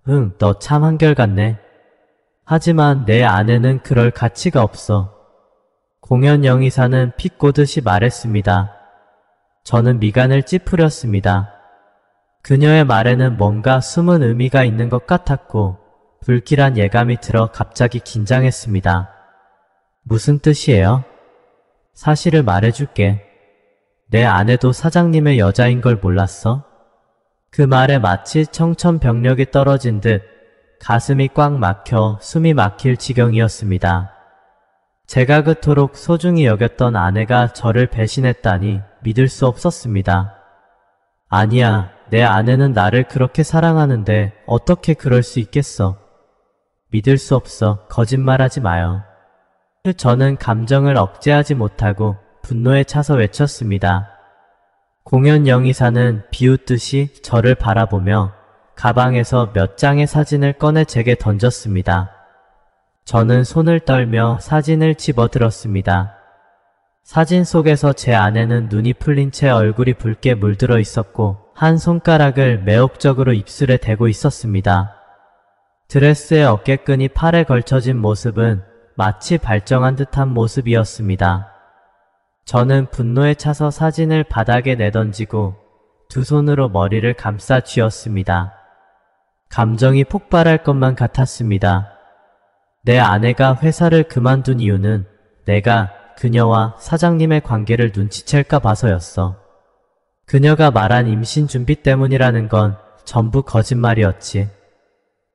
응, 너 참 한결같네. 하지만 내 아내는 그럴 가치가 없어. 공연 영의사는 비꼬듯이 말했습니다. 저는 미간을 찌푸렸습니다. 그녀의 말에는 뭔가 숨은 의미가 있는 것 같았고 불길한 예감이 들어 갑자기 긴장했습니다. 무슨 뜻이에요? 사실을 말해줄게. 내 아내도 사장님의 여자인 걸 몰랐어? 그 말에 마치 청천벽력이 떨어진 듯 가슴이 꽉 막혀 숨이 막힐 지경이었습니다. 제가 그토록 소중히 여겼던 아내가 저를 배신했다니 믿을 수 없었습니다. 아니야, 내 아내는 나를 그렇게 사랑하는데 어떻게 그럴 수 있겠어? 믿을 수 없어. 거짓말하지 마요. 저는 감정을 억제하지 못하고 분노에 차서 외쳤습니다. 공연 영의사는 비웃듯이 저를 바라보며 가방에서 몇 장의 사진을 꺼내 제게 던졌습니다. 저는 손을 떨며 사진을 집어들었습니다. 사진 속에서 제 아내는 눈이 풀린 채 얼굴이 붉게 물들어 있었고 한 손가락을 매혹적으로 입술에 대고 있었습니다. 드레스의 어깨끈이 팔에 걸쳐진 모습은 마치 발정한 듯한 모습이었습니다. 저는 분노에 차서 사진을 바닥에 내던지고 두 손으로 머리를 감싸 쥐었습니다. 감정이 폭발할 것만 같았습니다. 내 아내가 회사를 그만둔 이유는 내가 그녀와 사장님의 관계를 눈치챌까 봐서였어. 그녀가 말한 임신 준비 때문이라는 건 전부 거짓말이었지.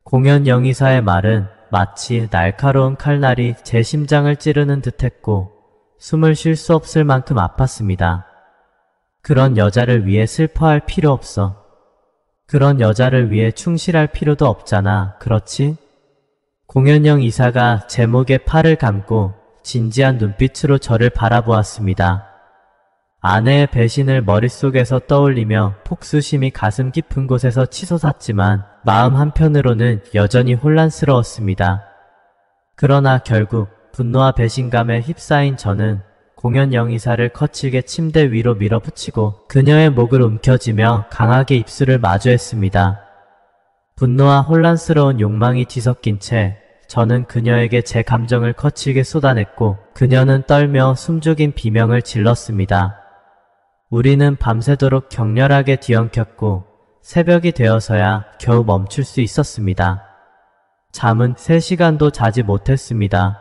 공연 영의사의 말은 마치 날카로운 칼날이 제 심장을 찌르는 듯했고 숨을 쉴 수 없을 만큼 아팠습니다. 그런 여자를 위해 슬퍼할 필요 없어. 그런 여자를 위해 충실할 필요도 없잖아. 그렇지? 공연영 이사가 제 목에 팔을 감고 진지한 눈빛으로 저를 바라보았습니다. 아내의 배신을 머릿속에서 떠올리며 폭수심이 가슴 깊은 곳에서 치솟았지만 마음 한편으로는 여전히 혼란스러웠습니다. 그러나 결국 분노와 배신감에 휩싸인 저는 공연 영의사를 거칠게 침대 위로 밀어붙이고 그녀의 목을 움켜쥐며 강하게 입술을 마주했습니다. 분노와 혼란스러운 욕망이 뒤섞인 채 저는 그녀에게 제 감정을 거칠게 쏟아냈고 그녀는 떨며 숨죽인 비명을 질렀습니다. 우리는 밤새도록 격렬하게 뒤엉켰고 새벽이 되어서야 겨우 멈출 수 있었습니다. 잠은 3시간도 자지 못했습니다.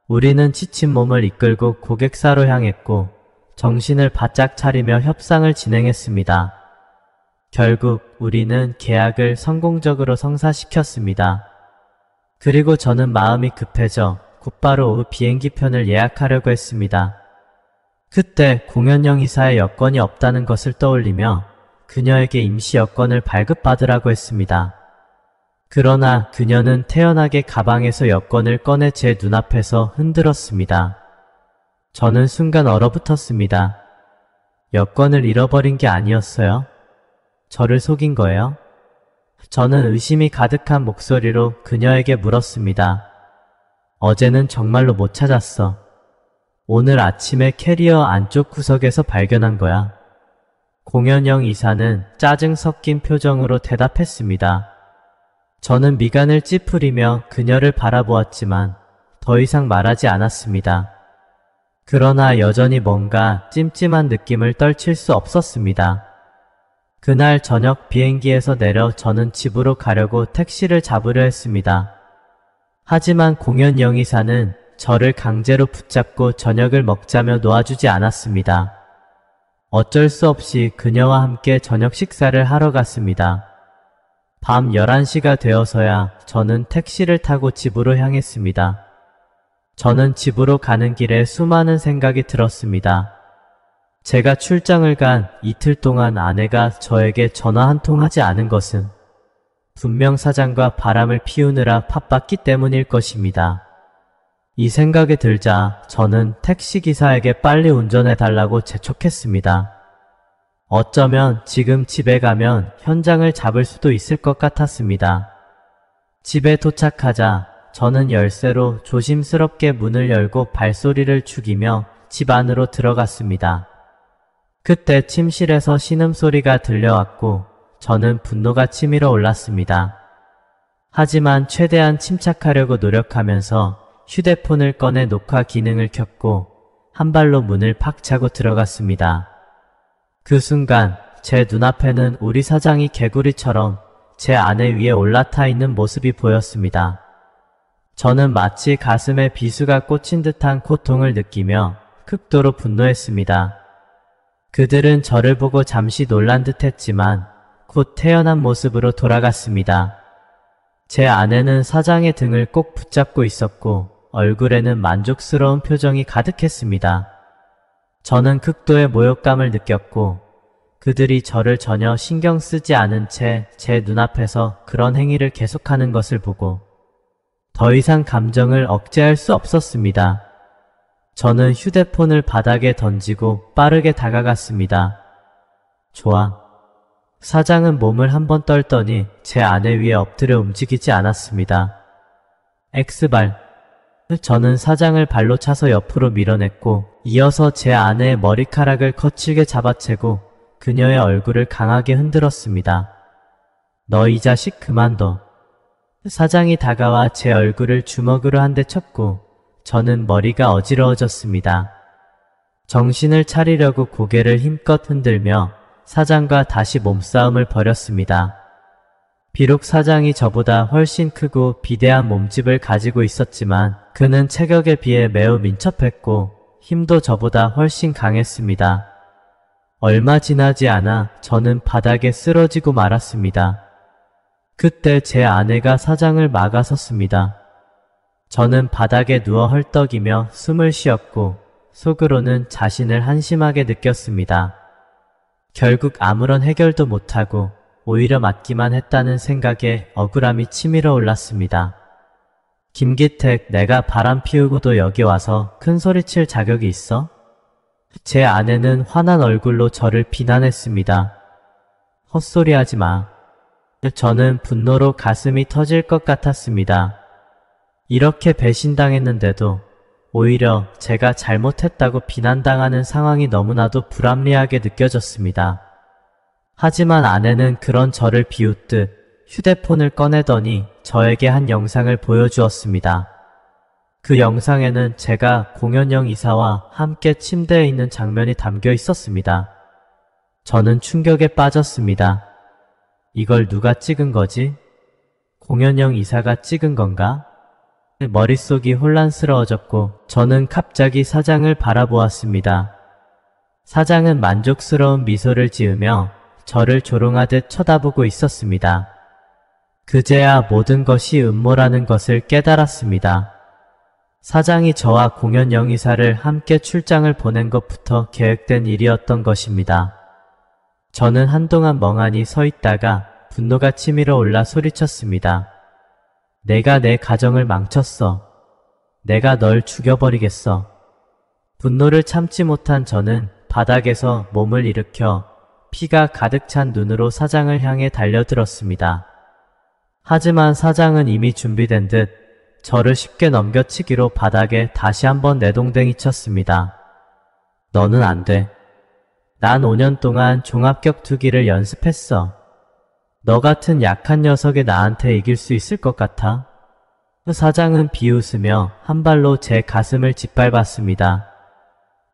우리는 지친 몸을 이끌고 고객사로 향했고 정신을 바짝 차리며 협상을 진행했습니다. 결국 우리는 계약을 성공적으로 성사시켰습니다. 그리고 저는 마음이 급해져 곧바로 오후 비행기편을 예약하려고 했습니다. 그때 공연영 이사의 여권이 없다는 것을 떠올리며 그녀에게 임시 여권을 발급받으라고 했습니다. 그러나 그녀는 태연하게 가방에서 여권을 꺼내 제 눈앞에서 흔들었습니다. 저는 순간 얼어붙었습니다. 여권을 잃어버린 게 아니었어요? 저를 속인 거예요? 저는 의심이 가득한 목소리로 그녀에게 물었습니다. 어제는 정말로 못 찾았어. 오늘 아침에 캐리어 안쪽 구석에서 발견한 거야. 공연영 이사는 짜증 섞인 표정으로 대답했습니다. 저는 미간을 찌푸리며 그녀를 바라보았지만 더 이상 말하지 않았습니다. 그러나 여전히 뭔가 찜찜한 느낌을 떨칠 수 없었습니다. 그날 저녁 비행기에서 내려 저는 집으로 가려고 택시를 잡으려 했습니다. 하지만 공연 영의사는 저를 강제로 붙잡고 저녁을 먹자며 놓아주지 않았습니다. 어쩔 수 없이 그녀와 함께 저녁 식사를 하러 갔습니다. 밤 11시가 되어서야 저는 택시를 타고 집으로 향했습니다. 저는 집으로 가는 길에 수많은 생각이 들었습니다. 제가 출장을 간 이틀 동안 아내가 저에게 전화 한 통 하지 않은 것은 분명 사장과 바람을 피우느라 바빴기 때문일 것입니다. 이 생각이 들자 저는 택시기사에게 빨리 운전해달라고 재촉했습니다. 어쩌면 지금 집에 가면 현장을 잡을 수도 있을 것 같았습니다. 집에 도착하자 저는 열쇠로 조심스럽게 문을 열고 발소리를 죽이며 집 안으로 들어갔습니다. 그때 침실에서 신음소리가 들려왔고 저는 분노가 치밀어 올랐습니다. 하지만 최대한 침착하려고 노력하면서 휴대폰을 꺼내 녹화 기능을 켰고 한 발로 문을 팍 차고 들어갔습니다. 그 순간 제 눈앞에는 우리 사장이 개구리처럼 제 아내 위에 올라타 있는 모습이 보였습니다. 저는 마치 가슴에 비수가 꽂힌 듯한 고통을 느끼며 극도로 분노했습니다. 그들은 저를 보고 잠시 놀란 듯 했지만 곧 태연한 모습으로 돌아갔습니다. 제 아내는 사장의 등을 꼭 붙잡고 있었고 얼굴에는 만족스러운 표정이 가득했습니다. 저는 극도의 모욕감을 느꼈고 그들이 저를 전혀 신경 쓰지 않은 채 제 눈앞에서 그런 행위를 계속하는 것을 보고 더 이상 감정을 억제할 수 없었습니다. 저는 휴대폰을 바닥에 던지고 빠르게 다가갔습니다. 좋아. 사장은 몸을 한번 떨더니 제 아내 위에 엎드려 움직이지 않았습니다. X발. 저는 사장을 발로 차서 옆으로 밀어냈고 이어서 제 아내의 머리카락을 거칠게 잡아채고 그녀의 얼굴을 강하게 흔들었습니다. 너 이 자식 그만둬. 사장이 다가와 제 얼굴을 주먹으로 한 대 쳤고 저는 머리가 어지러워졌습니다. 정신을 차리려고 고개를 힘껏 흔들며 사장과 다시 몸싸움을 벌였습니다. 비록 사장이 저보다 훨씬 크고 비대한 몸집을 가지고 있었지만 그는 체격에 비해 매우 민첩했고 힘도 저보다 훨씬 강했습니다. 얼마 지나지 않아 저는 바닥에 쓰러지고 말았습니다. 그때 제 아내가 사장을 막아섰습니다. 저는 바닥에 누워 헐떡이며 숨을 쉬었고 속으로는 자신을 한심하게 느꼈습니다. 결국 아무런 해결도 못하고 오히려 맞기만 했다는 생각에 억울함이 치밀어 올랐습니다. 김기택, 내가 바람 피우고도 여기 와서 큰 소리칠 자격이 있어? 제 아내는 화난 얼굴로 저를 비난했습니다. 헛소리하지 마. 저는 분노로 가슴이 터질 것 같았습니다. 이렇게 배신당했는데도 오히려 제가 잘못했다고 비난당하는 상황이 너무나도 불합리하게 느껴졌습니다. 하지만 아내는 그런 저를 비웃듯 휴대폰을 꺼내더니 저에게 한 영상을 보여주었습니다. 그 영상에는 제가 공연영 이사와 함께 침대에 있는 장면이 담겨 있었습니다. 저는 충격에 빠졌습니다. 이걸 누가 찍은 거지? 공연영 이사가 찍은 건가? 머릿속이 혼란스러워졌고 저는 갑자기 사장을 바라보았습니다. 사장은 만족스러운 미소를 지으며 저를 조롱하듯 쳐다보고 있었습니다. 그제야 모든 것이 음모라는 것을 깨달았습니다. 사장이 저와 공연영 이사를 함께 출장을 보낸 것부터 계획된 일이었던 것입니다. 저는 한동안 멍하니 서 있다가 분노가 치밀어 올라 소리쳤습니다. 내가 내 가정을 망쳤어. 내가 널 죽여버리겠어. 분노를 참지 못한 저는 바닥에서 몸을 일으켜 피가 가득 찬 눈으로 사장을 향해 달려들었습니다. 하지만 사장은 이미 준비된 듯 저를 쉽게 넘겨치기로 바닥에 다시 한번 내동댕이 쳤습니다. 너는 안 돼. 난 5년 동안 종합격 투기를 연습했어. 너 같은 약한 녀석이 나한테 이길 수 있을 것 같아? 사장은 비웃으며 한 발로 제 가슴을 짓밟았습니다.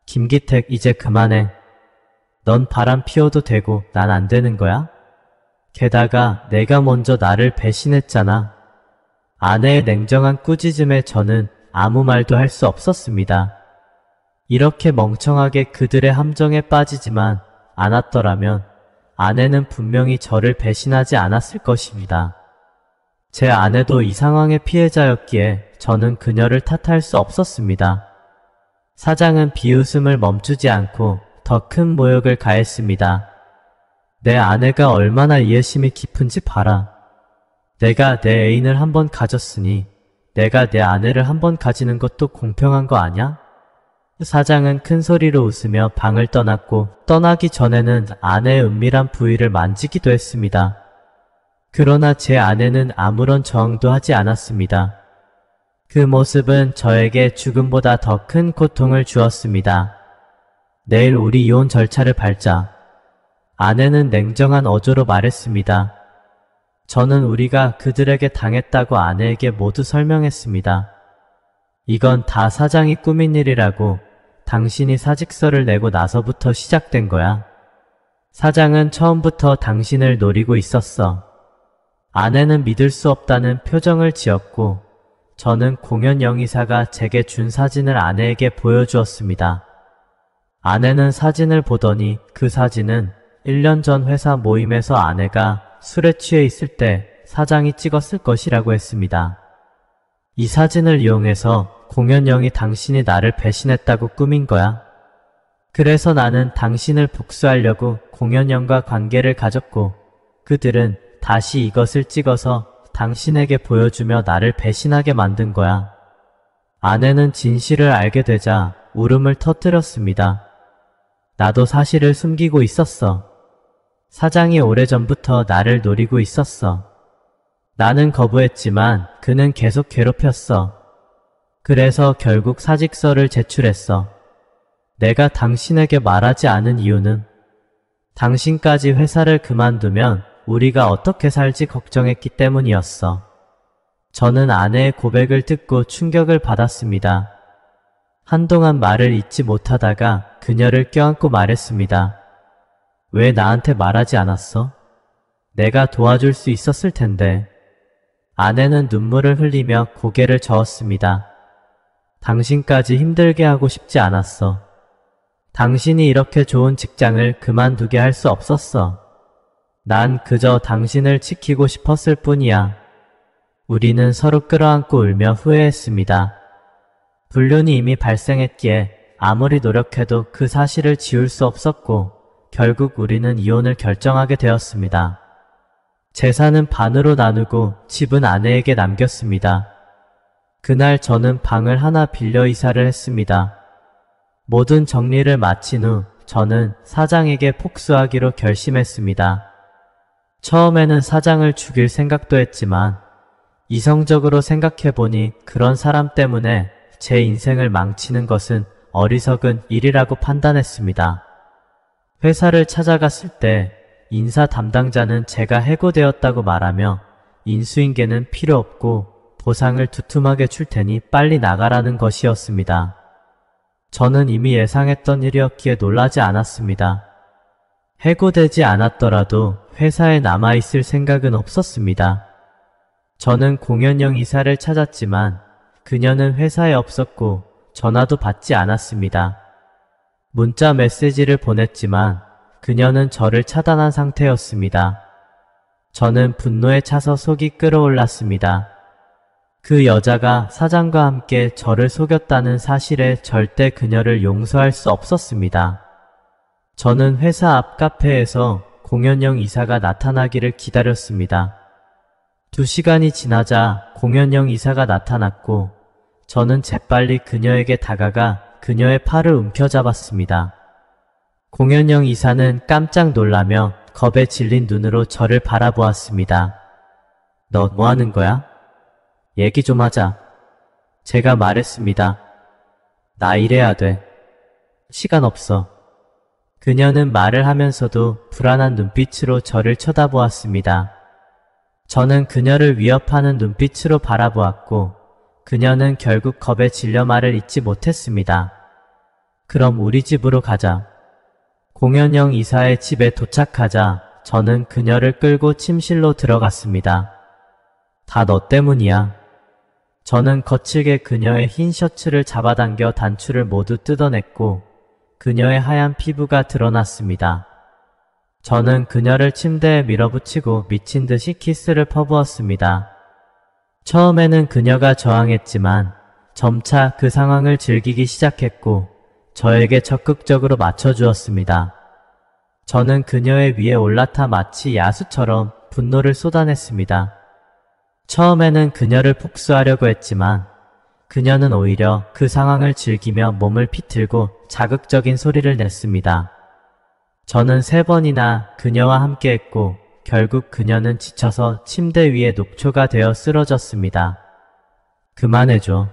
김기택, 이제 그만해. 넌 바람 피워도 되고 난 안 되는 거야? 게다가 내가 먼저 나를 배신했잖아. 아내의 냉정한 꾸짖음에 저는 아무 말도 할 수 없었습니다. 이렇게 멍청하게 그들의 함정에 빠지지만 않았더라면 아내는 분명히 저를 배신하지 않았을 것입니다. 제 아내도 이 상황의 피해자였기에 저는 그녀를 탓할 수 없었습니다. 사장은 비웃음을 멈추지 않고 더 큰 모욕을 가했습니다. 내 아내가 얼마나 이해심이 깊은지 봐라. 내가 내 애인을 한번 가졌으니 내가 내 아내를 한번 가지는 것도 공평한 거 아냐? 사장은 큰 소리로 웃으며 방을 떠났고 떠나기 전에는 아내의 은밀한 부위를 만지기도 했습니다. 그러나 제 아내는 아무런 저항도 하지 않았습니다. 그 모습은 저에게 죽음보다 더 큰 고통을 주었습니다. 내일 우리 이혼 절차를 밟자. 아내는 냉정한 어조로 말했습니다. 저는 우리가 그들에게 당했다고 아내에게 모두 설명했습니다. 이건 다 사장이 꾸민 일이라고. 당신이 사직서를 내고 나서부터 시작된 거야. 사장은 처음부터 당신을 노리고 있었어. 아내는 믿을 수 없다는 표정을 지었고 저는 공연 영이사가 제게 준 사진을 아내에게 보여주었습니다. 아내는 사진을 보더니 그 사진은 1년 전 회사 모임에서 아내가 술에 취해 있을 때 사장이 찍었을 것이라고 했습니다. 이 사진을 이용해서 공연영이 당신이 나를 배신했다고 꾸민 거야. 그래서 나는 당신을 복수하려고 공연영과 관계를 가졌고 그들은 다시 이것을 찍어서 당신에게 보여주며 나를 배신하게 만든 거야. 아내는 진실을 알게 되자 울음을 터뜨렸습니다. 나도 사실을 숨기고 있었어. 사장이 오래전부터 나를 노리고 있었어. 나는 거부했지만 그는 계속 괴롭혔어. 그래서 결국 사직서를 제출했어. 내가 당신에게 말하지 않은 이유는 당신까지 회사를 그만두면 우리가 어떻게 살지 걱정했기 때문이었어. 저는 아내의 고백을 듣고 충격을 받았습니다. 한동안 말을 잇지 못하다가 그녀를 껴안고 말했습니다. 왜 나한테 말하지 않았어? 내가 도와줄 수 있었을 텐데. 아내는 눈물을 흘리며 고개를 저었습니다. 당신까지 힘들게 하고 싶지 않았어. 당신이 이렇게 좋은 직장을 그만두게 할 수 없었어. 난 그저 당신을 지키고 싶었을 뿐이야. 우리는 서로 끌어안고 울며 후회했습니다. 불륜이 이미 발생했기에 아무리 노력해도 그 사실을 지울 수 없었고 결국 우리는 이혼을 결정하게 되었습니다. 재산은 반으로 나누고 집은 아내에게 남겼습니다. 그날 저는 방을 하나 빌려 이사를 했습니다. 모든 정리를 마친 후 저는 사장에게 복수하기로 결심했습니다. 처음에는 사장을 죽일 생각도 했지만 이성적으로 생각해보니 그런 사람 때문에 제 인생을 망치는 것은 어리석은 일이라고 판단했습니다. 회사를 찾아갔을 때 인사 담당자는 제가 해고되었다고 말하며 인수인계는 필요 없고 보상을 두툼하게 줄 테니 빨리 나가라는 것이었습니다. 저는 이미 예상했던 일이었기에 놀라지 않았습니다. 해고되지 않았더라도 회사에 남아있을 생각은 없었습니다. 저는 공연영 이사를 찾았지만 그녀는 회사에 없었고 전화도 받지 않았습니다. 문자 메시지를 보냈지만 그녀는 저를 차단한 상태였습니다. 저는 분노에 차서 속이 끓어올랐습니다. 그 여자가 사장과 함께 저를 속였다는 사실에 절대 그녀를 용서할 수 없었습니다. 저는 회사 앞 카페에서 공연영 이사가 나타나기를 기다렸습니다. 2시간이 지나자 공연영 이사가 나타났고 저는 재빨리 그녀에게 다가가 그녀의 팔을 움켜잡았습니다. 공연영 이사는 깜짝 놀라며 겁에 질린 눈으로 저를 바라보았습니다. 너 뭐 하는 거야? 얘기 좀 하자. 제가 말했습니다. 나 일해야 돼. 시간 없어. 그녀는 말을 하면서도 불안한 눈빛으로 저를 쳐다보았습니다. 저는 그녀를 위협하는 눈빛으로 바라보았고 그녀는 결국 겁에 질려 말을 잇지 못했습니다. 그럼 우리 집으로 가자. 공연영 이사의 집에 도착하자 저는 그녀를 끌고 침실로 들어갔습니다. 다 너 때문이야. 저는 거칠게 그녀의 흰 셔츠를 잡아당겨 단추를 모두 뜯어냈고 그녀의 하얀 피부가 드러났습니다. 저는 그녀를 침대에 밀어붙이고 미친 듯이 키스를 퍼부었습니다. 처음에는 그녀가 저항했지만 점차 그 상황을 즐기기 시작했고 저에게 적극적으로 맞춰주었습니다. 저는 그녀의 위에 올라타 마치 야수처럼 분노를 쏟아냈습니다. 처음에는 그녀를 복수하려고 했지만 그녀는 오히려 그 상황을 즐기며 몸을 비틀고 자극적인 소리를 냈습니다. 저는 3번이나 그녀와 함께했고 결국 그녀는 지쳐서 침대 위에 녹초가 되어 쓰러졌습니다. 그만해줘.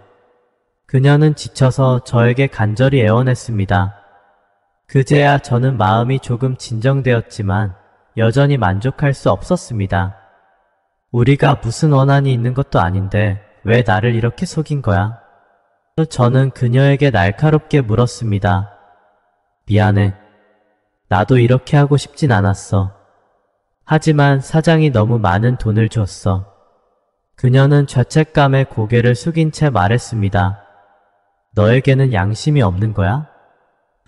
그녀는 지쳐서 저에게 간절히 애원했습니다. 그제야 저는 마음이 조금 진정되었지만 여전히 만족할 수 없었습니다. 우리가 무슨 원한이 있는 것도 아닌데 왜 나를 이렇게 속인 거야? 저는 그녀에게 날카롭게 물었습니다. 미안해. 나도 이렇게 하고 싶진 않았어. 하지만 사장이 너무 많은 돈을 줬어. 그녀는 죄책감에 고개를 숙인 채 말했습니다. 너에게는 양심이 없는 거야?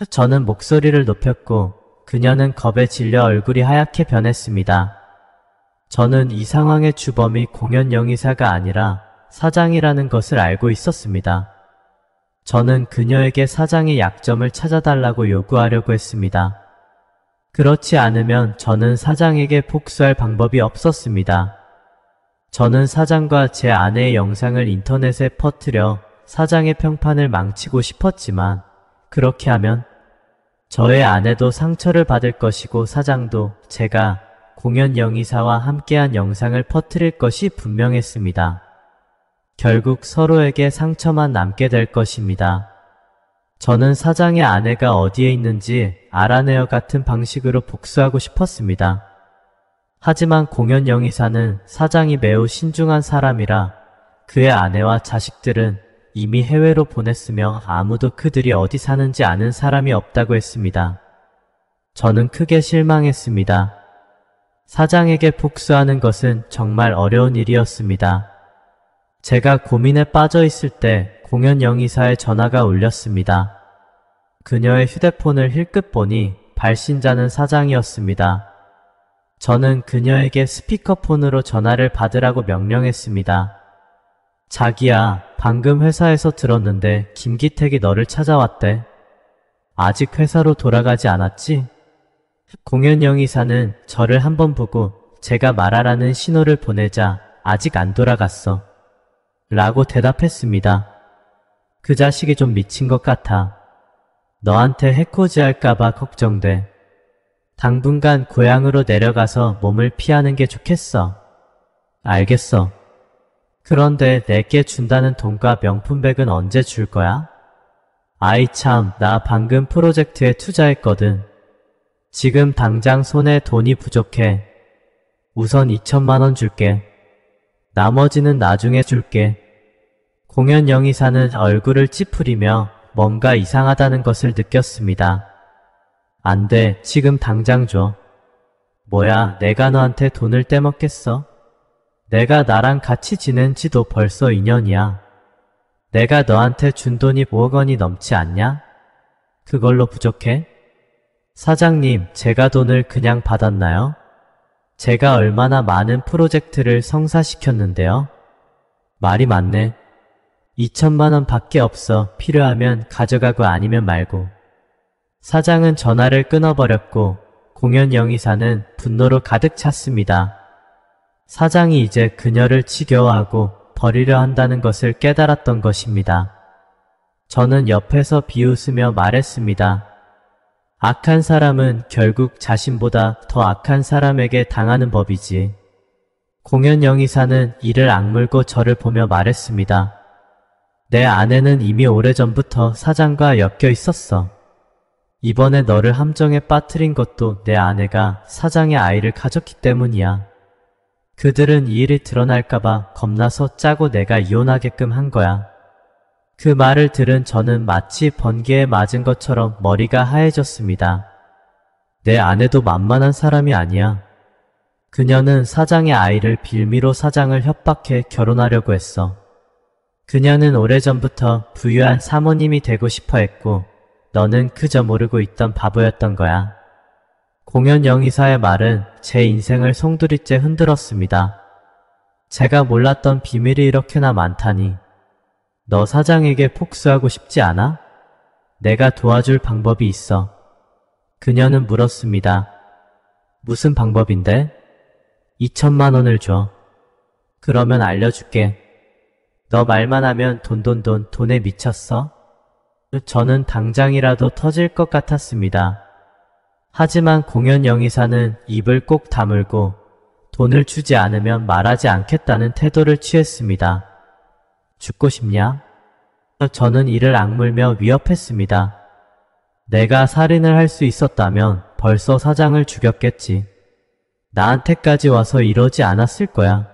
저는 목소리를 높였고 그녀는 겁에 질려 얼굴이 하얗게 변했습니다. 저는 이 상황의 주범이 공연 영의사가 아니라 사장이라는 것을 알고 있었습니다. 저는 그녀에게 사장의 약점을 찾아달라고 요구하려고 했습니다. 그렇지 않으면 저는 사장에게 복수할 방법이 없었습니다. 저는 사장과 제 아내의 영상을 인터넷에 퍼뜨려 사장의 평판을 망치고 싶었지만 그렇게 하면 저의 아내도 상처를 받을 것이고 사장도 제가 공연 영의사와 함께한 영상을 퍼뜨릴 것이 분명했습니다. 결국 서로에게 상처만 남게 될 것입니다. 저는 사장의 아내가 어디에 있는지 알아내어 같은 방식으로 복수하고 싶었습니다. 하지만 공연 영의사는 사장이 매우 신중한 사람이라 그의 아내와 자식들은 이미 해외로 보냈으며 아무도 그들이 어디 사는지 아는 사람이 없다고 했습니다. 저는 크게 실망했습니다. 사장에게 복수하는 것은 정말 어려운 일이었습니다. 제가 고민에 빠져 있을 때 공연 영의사의 전화가 울렸습니다. 그녀의 휴대폰을 힐끗 보니 발신자는 사장이었습니다. 저는 그녀에게 스피커폰으로 전화를 받으라고 명령했습니다. 자기야, 방금 회사에서 들었는데 김기택이 너를 찾아왔대. 아직 회사로 돌아가지 않았지? 공연 영의사는 저를 한번 보고 제가 말하라는 신호를 보내자 아직 안 돌아갔어. 라고 대답했습니다. 그 자식이 좀 미친 것 같아. 너한테 해코지 할까봐 걱정돼. 당분간 고향으로 내려가서 몸을 피하는 게 좋겠어. 알겠어. 그런데 내게 준다는 돈과 명품백은 언제 줄 거야? 아이 참, 나 방금 프로젝트에 투자했거든. 지금 당장 손에 돈이 부족해. 우선 2천만 원 줄게. 나머지는 나중에 줄게. 공연 영의사는 얼굴을 찌푸리며 뭔가 이상하다는 것을 느꼈습니다. 안 돼, 지금 당장 줘. 뭐야, 내가 너한테 돈을 떼먹겠어? 내가 나랑 같이 지낸 지도 벌써 2년이야. 내가 너한테 준 돈이 5억 원이 넘지 않냐? 그걸로 부족해? 사장님, 제가 돈을 그냥 받았나요? 제가 얼마나 많은 프로젝트를 성사시켰는데요. 말이 많네. 2천만 원 밖에 없어. 필요하면 가져가고 아니면 말고. 사장은 전화를 끊어버렸고 공연 영의사는 분노로 가득 찼습니다. 사장이 이제 그녀를 지겨워하고 버리려 한다는 것을 깨달았던 것입니다. 저는 옆에서 비웃으며 말했습니다. 악한 사람은 결국 자신보다 더 악한 사람에게 당하는 법이지. 공연 영의사는 이를 악물고 저를 보며 말했습니다. 내 아내는 이미 오래전부터 사장과 엮여 있었어. 이번에 너를 함정에 빠뜨린 것도 내 아내가 사장의 아이를 가졌기 때문이야. 그들은 이 일이 드러날까봐 겁나서 짜고 내가 이혼하게끔 한 거야. 그 말을 들은 저는 마치 번개에 맞은 것처럼 머리가 하얘졌습니다. 내 아내도 만만한 사람이 아니야. 그녀는 사장의 아이를 빌미로 사장을 협박해 결혼하려고 했어. 그녀는 오래전부터 부유한 사모님이 되고 싶어 했고 너는 그저 모르고 있던 바보였던 거야. 공연 영의사의 말은 제 인생을 송두리째 흔들었습니다. 제가 몰랐던 비밀이 이렇게나 많다니. 너 사장에게 복수하고 싶지 않아? 내가 도와줄 방법이 있어. 그녀는 물었습니다. 무슨 방법인데? 2천만 원을 줘. 그러면 알려줄게. 너 말만 하면 돈에 미쳤어? 저는 당장이라도 터질 것 같았습니다. 하지만 공연 영의사는 입을 꼭 다물고 돈을 주지 않으면 말하지 않겠다는 태도를 취했습니다. 죽고 싶냐? 저는 이를 악물며 위협했습니다. 내가 살인을 할 수 있었다면 벌써 사장을 죽였겠지. 나한테까지 와서 이러지 않았을 거야.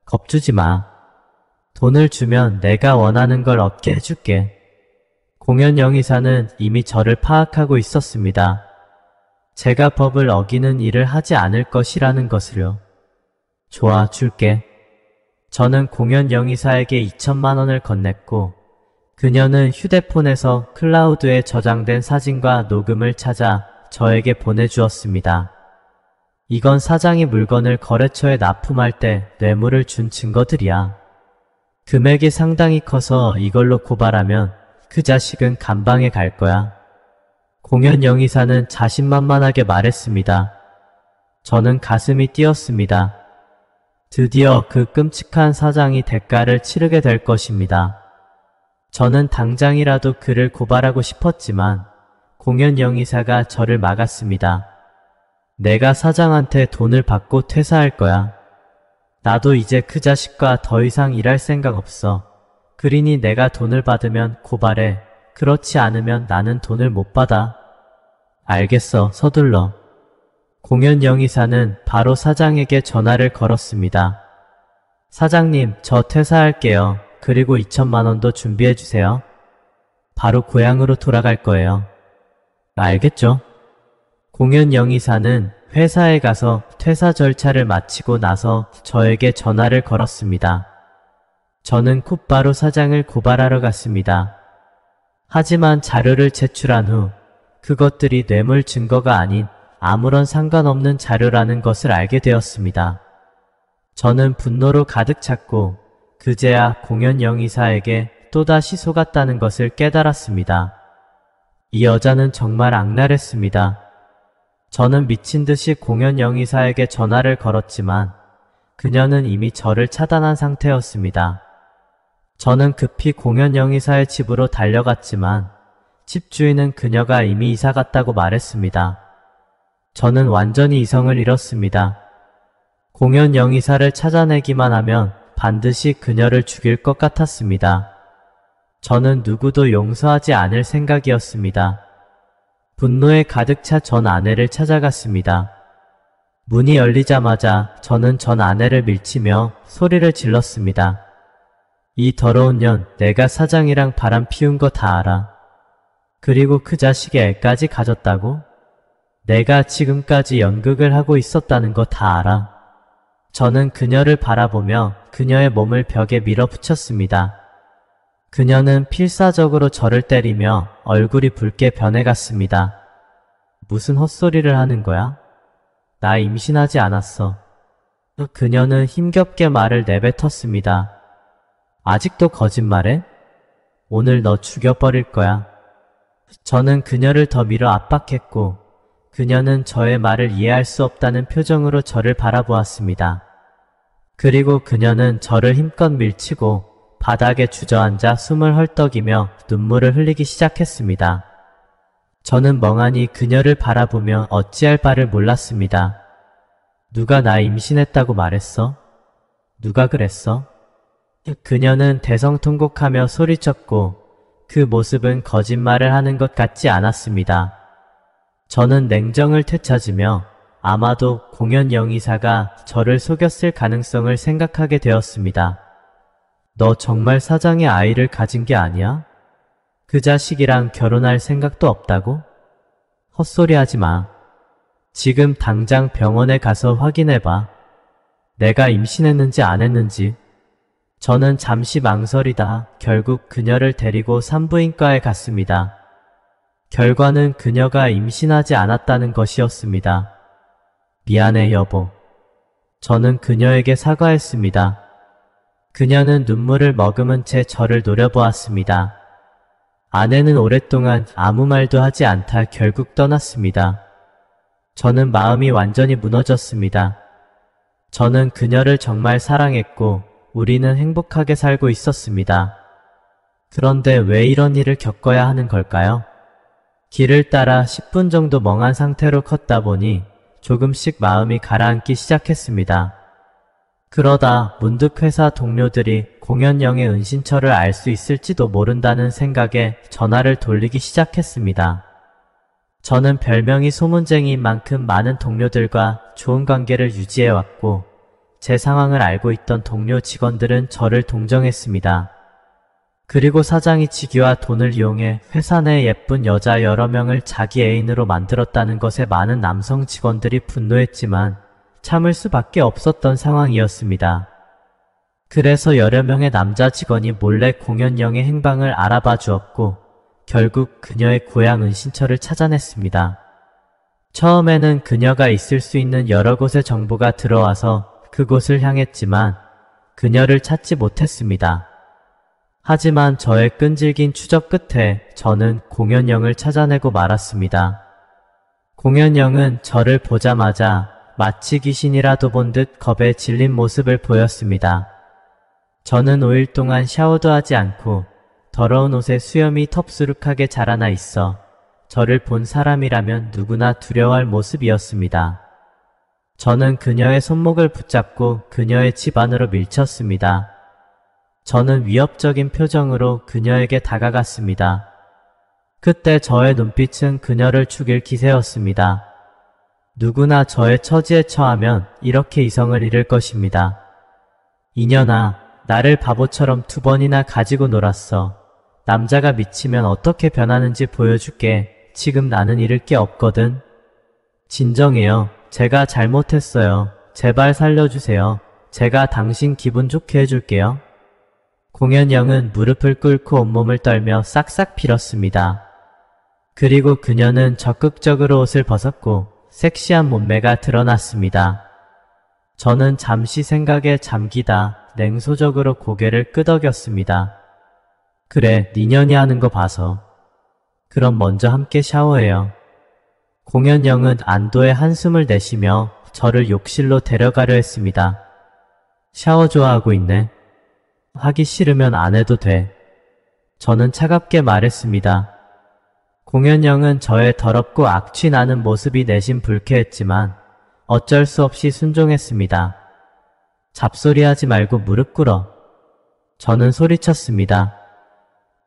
겁주지 마. 돈을 주면 내가 원하는 걸 얻게 해줄게. 공연 영의사는 이미 저를 파악하고 있었습니다. 제가 법을 어기는 일을 하지 않을 것이라는 것을요. 좋아, 줄게. 저는 공연 영의사에게 2천만 원을 건넸고 그녀는 휴대폰에서 클라우드에 저장된 사진과 녹음을 찾아 저에게 보내주었습니다. 이건 사장이 물건을 거래처에 납품할 때 뇌물을 준 증거들이야. 금액이 상당히 커서 이걸로 고발하면 그 자식은 감방에 갈 거야. 공연 영의사는 자신만만하게 말했습니다. 저는 가슴이 뛰었습니다. 드디어 그 끔찍한 사장이 대가를 치르게 될 것입니다. 저는 당장이라도 그를 고발하고 싶었지만 공연 영의사가 저를 막았습니다. 내가 사장한테 돈을 받고 퇴사할 거야. 나도 이제 그 자식과 더 이상 일할 생각 없어. 그러니 내가 돈을 받으면 고발해. 그렇지 않으면 나는 돈을 못 받아. 알겠어, 서둘러. 공연 영의사는 바로 사장에게 전화를 걸었습니다. 사장님, 저 퇴사할게요. 그리고 2천만 원도 준비해주세요. 바로 고향으로 돌아갈 거예요. 알겠죠? 공연 영의사는 회사에 가서 퇴사 절차를 마치고 나서 저에게 전화를 걸었습니다. 저는 곧바로 사장을 고발하러 갔습니다. 하지만 자료를 제출한 후 그것들이 뇌물 증거가 아닌 아무런 상관없는 자료라는 것을 알게 되었습니다. 저는 분노로 가득 찼고 그제야 공연 영의사에게 또다시 속았다는 것을 깨달았습니다. 이 여자는 정말 악랄했습니다. 저는 미친 듯이 공연 영의사에게 전화를 걸었지만 그녀는 이미 저를 차단한 상태였습니다. 저는 급히 공연 영의사의 집으로 달려갔지만 집주인은 그녀가 이미 이사 갔다고 말했습니다. 저는 완전히 이성을 잃었습니다. 공연 영의사를 찾아내기만 하면 반드시 그녀를 죽일 것 같았습니다. 저는 누구도 용서하지 않을 생각이었습니다. 분노에 가득 차 전 아내를 찾아갔습니다. 문이 열리자마자 저는 전 아내를 밀치며 소리를 질렀습니다. 이 더러운 년, 내가 사장이랑 바람 피운 거 다 알아. 그리고 그 자식의 애까지 가졌다고? 내가 지금까지 연극을 하고 있었다는 거 다 알아. 저는 그녀를 바라보며 그녀의 몸을 벽에 밀어붙였습니다. 그녀는 필사적으로 저를 때리며 얼굴이 붉게 변해갔습니다. 무슨 헛소리를 하는 거야? 나 임신하지 않았어. 그녀는 힘겹게 말을 내뱉었습니다. 아직도 거짓말해? 오늘 너 죽여버릴 거야. 저는 그녀를 더 밀어 압박했고 그녀는 저의 말을 이해할 수 없다는 표정으로 저를 바라보았습니다. 그리고 그녀는 저를 힘껏 밀치고 바닥에 주저앉아 숨을 헐떡이며 눈물을 흘리기 시작했습니다. 저는 멍하니 그녀를 바라보며 어찌할 바를 몰랐습니다. 누가 나 임신했다고 말했어? 누가 그랬어? 그녀는 대성통곡하며 소리쳤고 그 모습은 거짓말을 하는 것 같지 않았습니다. 저는 냉정을 되찾으며 아마도 공연 영의사가 저를 속였을 가능성을 생각하게 되었습니다. 너 정말 사장의 아이를 가진 게 아니야? 그 자식이랑 결혼할 생각도 없다고? 헛소리 하지 마. 지금 당장 병원에 가서 확인해봐. 내가 임신했는지 안 했는지. 저는 잠시 망설이다 결국 그녀를 데리고 산부인과에 갔습니다. 결과는 그녀가 임신하지 않았다는 것이었습니다. 미안해 여보. 저는 그녀에게 사과했습니다. 그녀는 눈물을 머금은 채 저를 노려보았습니다. 아내는 오랫동안 아무 말도 하지 않다 결국 떠났습니다. 저는 마음이 완전히 무너졌습니다. 저는 그녀를 정말 사랑했고 우리는 행복하게 살고 있었습니다. 그런데 왜 이런 일을 겪어야 하는 걸까요? 길을 따라 10분 정도 멍한 상태로 걷다 보니 조금씩 마음이 가라앉기 시작했습니다. 그러다 문득 회사 동료들이 공연영의 은신처를 알 수 있을지도 모른다는 생각에 전화를 돌리기 시작했습니다. 저는 별명이 소문쟁이인 만큼 많은 동료들과 좋은 관계를 유지해왔고 제 상황을 알고 있던 동료 직원들은 저를 동정했습니다. 그리고 사장이 직위와 돈을 이용해 회사 내 예쁜 여자 여러 명을 자기 애인으로 만들었다는 것에 많은 남성 직원들이 분노했지만 참을 수밖에 없었던 상황이었습니다. 그래서 여러 명의 남자 직원이 몰래 공연영의 행방을 알아봐 주었고 결국 그녀의 고향 은신처를 찾아냈습니다. 처음에는 그녀가 있을 수 있는 여러 곳의 정보가 들어와서 그곳을 향했지만 그녀를 찾지 못했습니다. 하지만 저의 끈질긴 추적 끝에 저는 공연영을 찾아내고 말았습니다. 공연영은 저를 보자마자 마치 귀신이라도 본 듯 겁에 질린 모습을 보였습니다. 저는 5일 동안 샤워도 하지 않고 더러운 옷에 수염이 텁수룩하게 자라나 있어 저를 본 사람이라면 누구나 두려워할 모습이었습니다. 저는 그녀의 손목을 붙잡고 그녀의 집 안으로 밀쳤습니다. 저는 위협적인 표정으로 그녀에게 다가갔습니다. 그때 저의 눈빛은 그녀를 죽일 기세였습니다. 누구나 저의 처지에 처하면 이렇게 이성을 잃을 것입니다. 이년아, 나를 바보처럼 2번이나 가지고 놀았어. 남자가 미치면 어떻게 변하는지 보여줄게. 지금 나는 잃을 게 없거든. 진정해요. 제가 잘못했어요. 제발 살려주세요. 제가 당신 기분 좋게 해줄게요. 공연영은 무릎을 꿇고 온몸을 떨며 싹싹 빌었습니다. 그리고 그녀는 적극적으로 옷을 벗었고 섹시한 몸매가 드러났습니다. 저는 잠시 생각에 잠기다 냉소적으로 고개를 끄덕였습니다. 그래, 니년이 하는 거 봐서. 그럼 먼저 함께 샤워해요. 공연영은 안도의 한숨을 내쉬며 저를 욕실로 데려가려 했습니다. 샤워 좋아하고 있네. 하기 싫으면 안 해도 돼. 저는 차갑게 말했습니다. 공연영은 저의 더럽고 악취 나는 모습이 내심 불쾌했지만 어쩔 수 없이 순종했습니다. 잡소리하지 말고 무릎 꿇어. 저는 소리쳤습니다.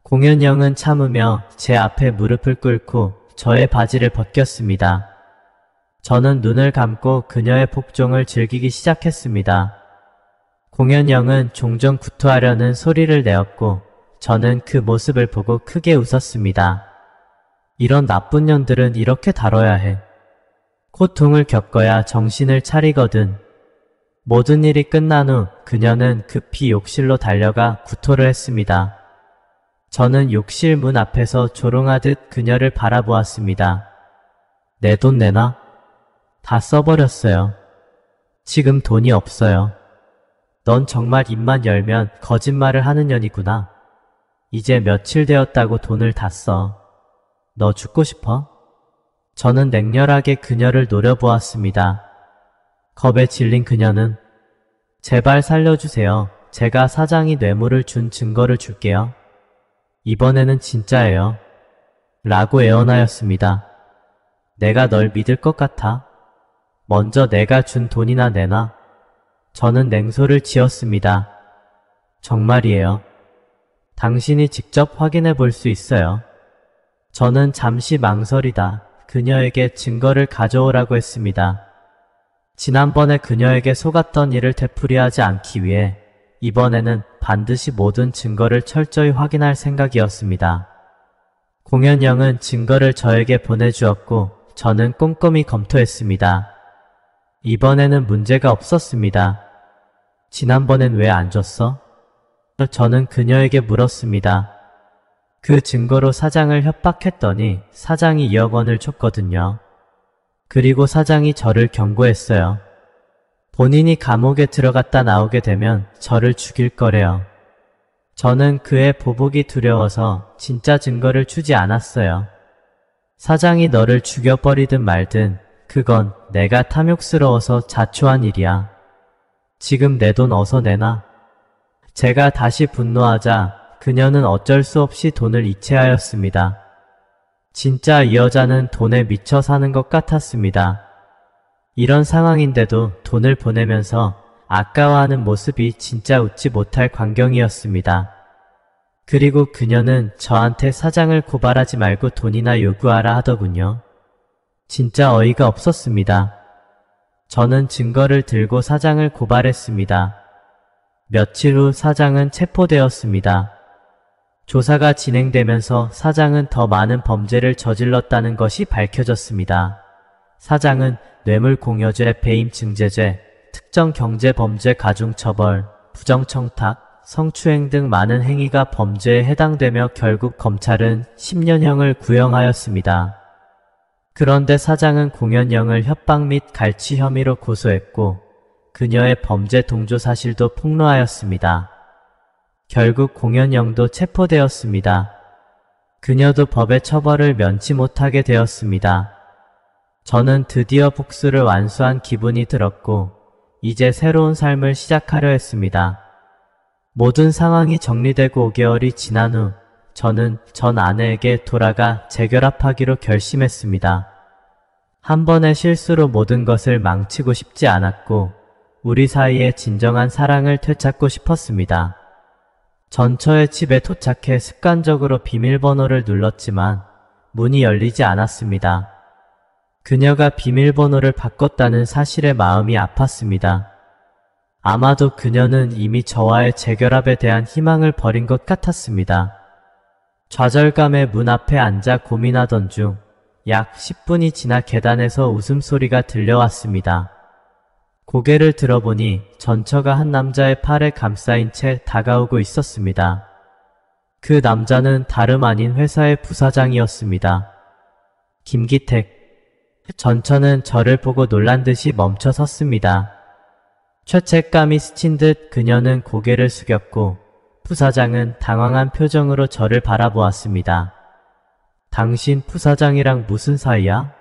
공연영은 참으며 제 앞에 무릎을 꿇고 저의 바지를 벗겼습니다. 저는 눈을 감고 그녀의 복종을 즐기기 시작했습니다. 공연영은 종종 구토하려는 소리를 내었고 저는 그 모습을 보고 크게 웃었습니다. 이런 나쁜 년들은 이렇게 다뤄야 해. 고통을 겪어야 정신을 차리거든. 모든 일이 끝난 후 그녀는 급히 욕실로 달려가 구토를 했습니다. 저는 욕실 문 앞에서 조롱하듯 그녀를 바라보았습니다. 내 돈 내놔? 다 써버렸어요. 지금 돈이 없어요. 넌 정말 입만 열면 거짓말을 하는 년이구나. 이제 며칠 되었다고 돈을 다 써. 너 죽고 싶어? 저는 냉렬하게 그녀를 노려보았습니다. 겁에 질린 그녀는 제발 살려주세요. 제가 사장이 뇌물을 준 증거를 줄게요. 이번에는 진짜예요. 라고 애원하였습니다. 내가 널 믿을 것 같아? 먼저 내가 준 돈이나 내놔. 저는 냉소를 지었습니다. 정말이에요. 당신이 직접 확인해 볼 수 있어요. 저는 잠시 망설이다 그녀에게 증거를 가져오라고 했습니다. 지난번에 그녀에게 속았던 일을 되풀이하지 않기 위해 이번에는 반드시 모든 증거를 철저히 확인할 생각이었습니다. 공연영은 증거를 저에게 보내주었고 저는 꼼꼼히 검토했습니다. 이번에는 문제가 없었습니다. 지난번엔 왜 안 줬어? 저는 그녀에게 물었습니다. 그 증거로 사장을 협박했더니 사장이 2억 원을 줬거든요. 그리고 사장이 저를 경고했어요. 본인이 감옥에 들어갔다 나오게 되면 저를 죽일 거래요. 저는 그의 보복이 두려워서 진짜 증거를 주지 않았어요. 사장이 너를 죽여버리든 말든 그건 내가 탐욕스러워서 자초한 일이야. 지금 내 돈 어서 내놔. 제가 다시 분노하자 그녀는 어쩔 수 없이 돈을 이체하였습니다. 진짜 이 여자는 돈에 미쳐 사는 것 같았습니다. 이런 상황인데도 돈을 보내면서 아까워하는 모습이 진짜 웃지 못할 광경이었습니다. 그리고 그녀는 저한테 사장을 고발하지 말고 돈이나 요구하라 하더군요. 진짜 어이가 없었습니다. 저는 증거를 들고 사장을 고발했습니다. 며칠 후 사장은 체포되었습니다. 조사가 진행되면서 사장은 더 많은 범죄를 저질렀다는 것이 밝혀졌습니다. 사장은 뇌물공여죄, 배임증제죄, 특정경제범죄 가중처벌, 부정청탁, 성추행 등 많은 행위가 범죄에 해당되며 결국 검찰은 10년형을 구형하였습니다. 그런데 사장은 공연영을 협박 및 갈취 혐의로 고소했고 그녀의 범죄 동조 사실도 폭로하였습니다. 결국 공연영도 체포되었습니다. 그녀도 법의 처벌을 면치 못하게 되었습니다. 저는 드디어 복수를 완수한 기분이 들었고 이제 새로운 삶을 시작하려 했습니다. 모든 상황이 정리되고 5개월이 지난 후 저는 전 아내에게 돌아가 재결합하기로 결심했습니다. 한 번의 실수로 모든 것을 망치고 싶지 않았고 우리 사이에 진정한 사랑을 되찾고 싶었습니다. 전처의 집에 도착해 습관적으로 비밀번호를 눌렀지만 문이 열리지 않았습니다. 그녀가 비밀번호를 바꿨다는 사실에 마음이 아팠습니다. 아마도 그녀는 이미 저와의 재결합에 대한 희망을 버린 것 같았습니다. 좌절감에 문 앞에 앉아 고민하던 중 약 10분이 지나 계단에서 웃음소리가 들려왔습니다. 고개를 들어보니 전처가 한 남자의 팔에 감싸인 채 다가오고 있었습니다. 그 남자는 다름 아닌 회사의 부사장이었습니다. 김기택. 전처는 저를 보고 놀란 듯이 멈춰 섰습니다. 죄책감이 스친 듯 그녀는 고개를 숙였고 부사장은 당황한 표정으로 저를 바라보았습니다. 당신 부사장이랑 무슨 사이야?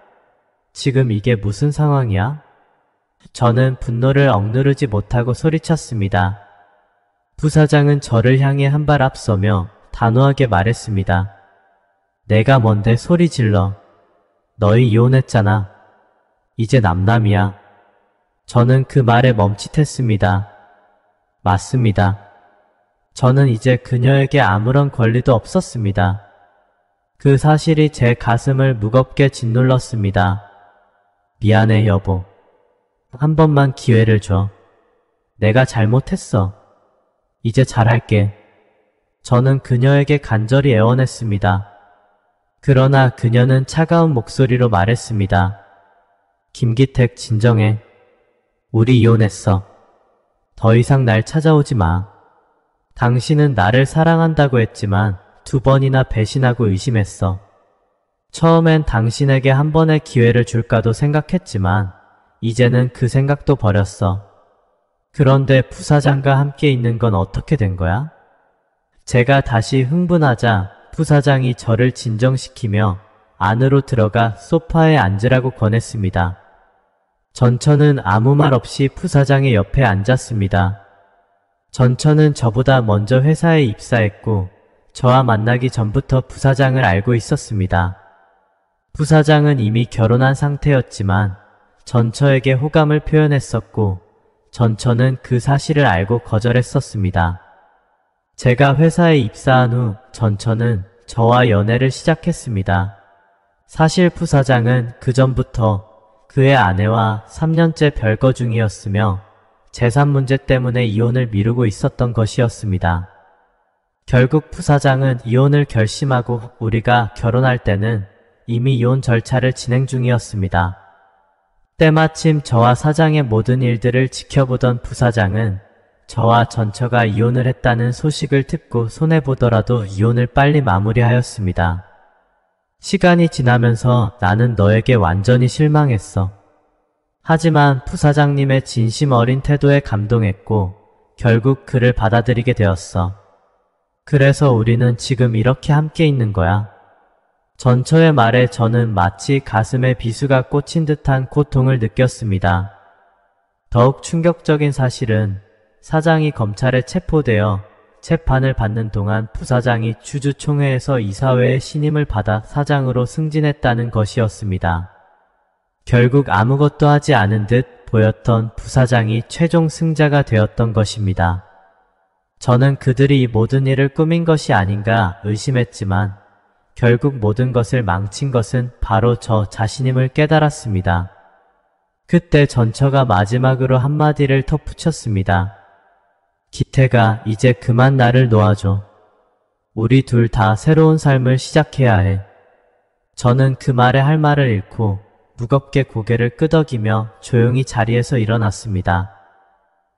지금 이게 무슨 상황이야? 저는 분노를 억누르지 못하고 소리쳤습니다. 부사장은 저를 향해 한 발 앞서며 단호하게 말했습니다. 내가 뭔데 소리 질러. 너희 이혼했잖아. 이제 남남이야. 저는 그 말에 멈칫했습니다. 맞습니다. 저는 이제 그녀에게 아무런 권리도 없었습니다. 그 사실이 제 가슴을 무겁게 짓눌렀습니다. 미안해 여보. 한 번만 기회를 줘. 내가 잘못했어. 이제 잘할게. 저는 그녀에게 간절히 애원했습니다. 그러나 그녀는 차가운 목소리로 말했습니다. 김기택 진정해. 우리 이혼했어. 더 이상 날 찾아오지 마. 당신은 나를 사랑한다고 했지만 2번이나 배신하고 의심했어. 처음엔 당신에게 한 번의 기회를 줄까도 생각했지만 이제는 그 생각도 버렸어. 그런데 부사장과 함께 있는 건 어떻게 된 거야? 제가 다시 흥분하자 부사장이 저를 진정시키며 안으로 들어가 소파에 앉으라고 권했습니다. 전처는 아무 말 없이 부사장의 옆에 앉았습니다. 전처는 저보다 먼저 회사에 입사했고 저와 만나기 전부터 부사장을 알고 있었습니다. 부사장은 이미 결혼한 상태였지만 전처에게 호감을 표현했었고 전처는 그 사실을 알고 거절했었습니다. 제가 회사에 입사한 후 전처는 저와 연애를 시작했습니다. 사실 부사장은 그 전부터 그의 아내와 3년째 별거 중이었으며 재산 문제 때문에 이혼을 미루고 있었던 것이었습니다. 결국 부사장은 이혼을 결심하고 우리가 결혼할 때는 이미 이혼 절차를 진행 중이었습니다. 때마침 저와 사장의 모든 일들을 지켜보던 부사장은 저와 전처가 이혼을 했다는 소식을 듣고 손해보더라도 이혼을 빨리 마무리하였습니다. 시간이 지나면서 나는 너에게 완전히 실망했어. 하지만 부사장님의 진심 어린 태도에 감동했고 결국 그를 받아들이게 되었어. 그래서 우리는 지금 이렇게 함께 있는 거야. 전처의 말에 저는 마치 가슴에 비수가 꽂힌 듯한 고통을 느꼈습니다. 더욱 충격적인 사실은 사장이 검찰에 체포되어 재판을 받는 동안 부사장이 주주총회에서 이사회의 신임을 받아 사장으로 승진했다는 것이었습니다. 결국 아무것도 하지 않은 듯 보였던 부사장이 최종 승자가 되었던 것입니다. 저는 그들이 이 모든 일을 꾸민 것이 아닌가 의심했지만 결국 모든 것을 망친 것은 바로 저 자신임을 깨달았습니다. 그때 전처가 마지막으로 한마디를 덧붙였습니다. 기태가 이제 그만 나를 놓아줘. 우리 둘 다 새로운 삶을 시작해야 해. 저는 그 말에 할 말을 잃고 무겁게 고개를 끄덕이며 조용히 자리에서 일어났습니다.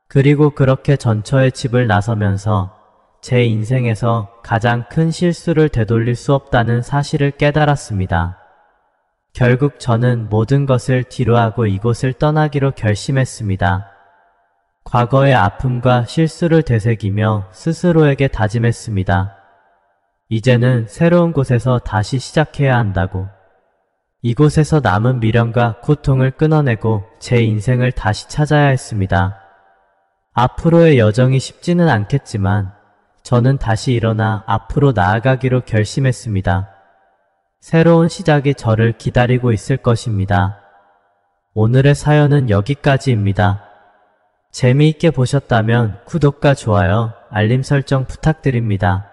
그리고 그렇게 전처의 집을 나서면서 제 인생에서 가장 큰 실수를 되돌릴 수 없다는 사실을 깨달았습니다. 결국 저는 모든 것을 뒤로하고 이곳을 떠나기로 결심했습니다. 과거의 아픔과 실수를 되새기며 스스로에게 다짐했습니다. 이제는 새로운 곳에서 다시 시작해야 한다고. 이곳에서 남은 미련과 고통을 끊어내고 제 인생을 다시 찾아야 했습니다. 앞으로의 여정이 쉽지는 않겠지만 저는 다시 일어나 앞으로 나아가기로 결심했습니다. 새로운 시작이 저를 기다리고 있을 것입니다. 오늘의 사연은 여기까지입니다. 재미있게 보셨다면 구독과 좋아요, 알림 설정 부탁드립니다.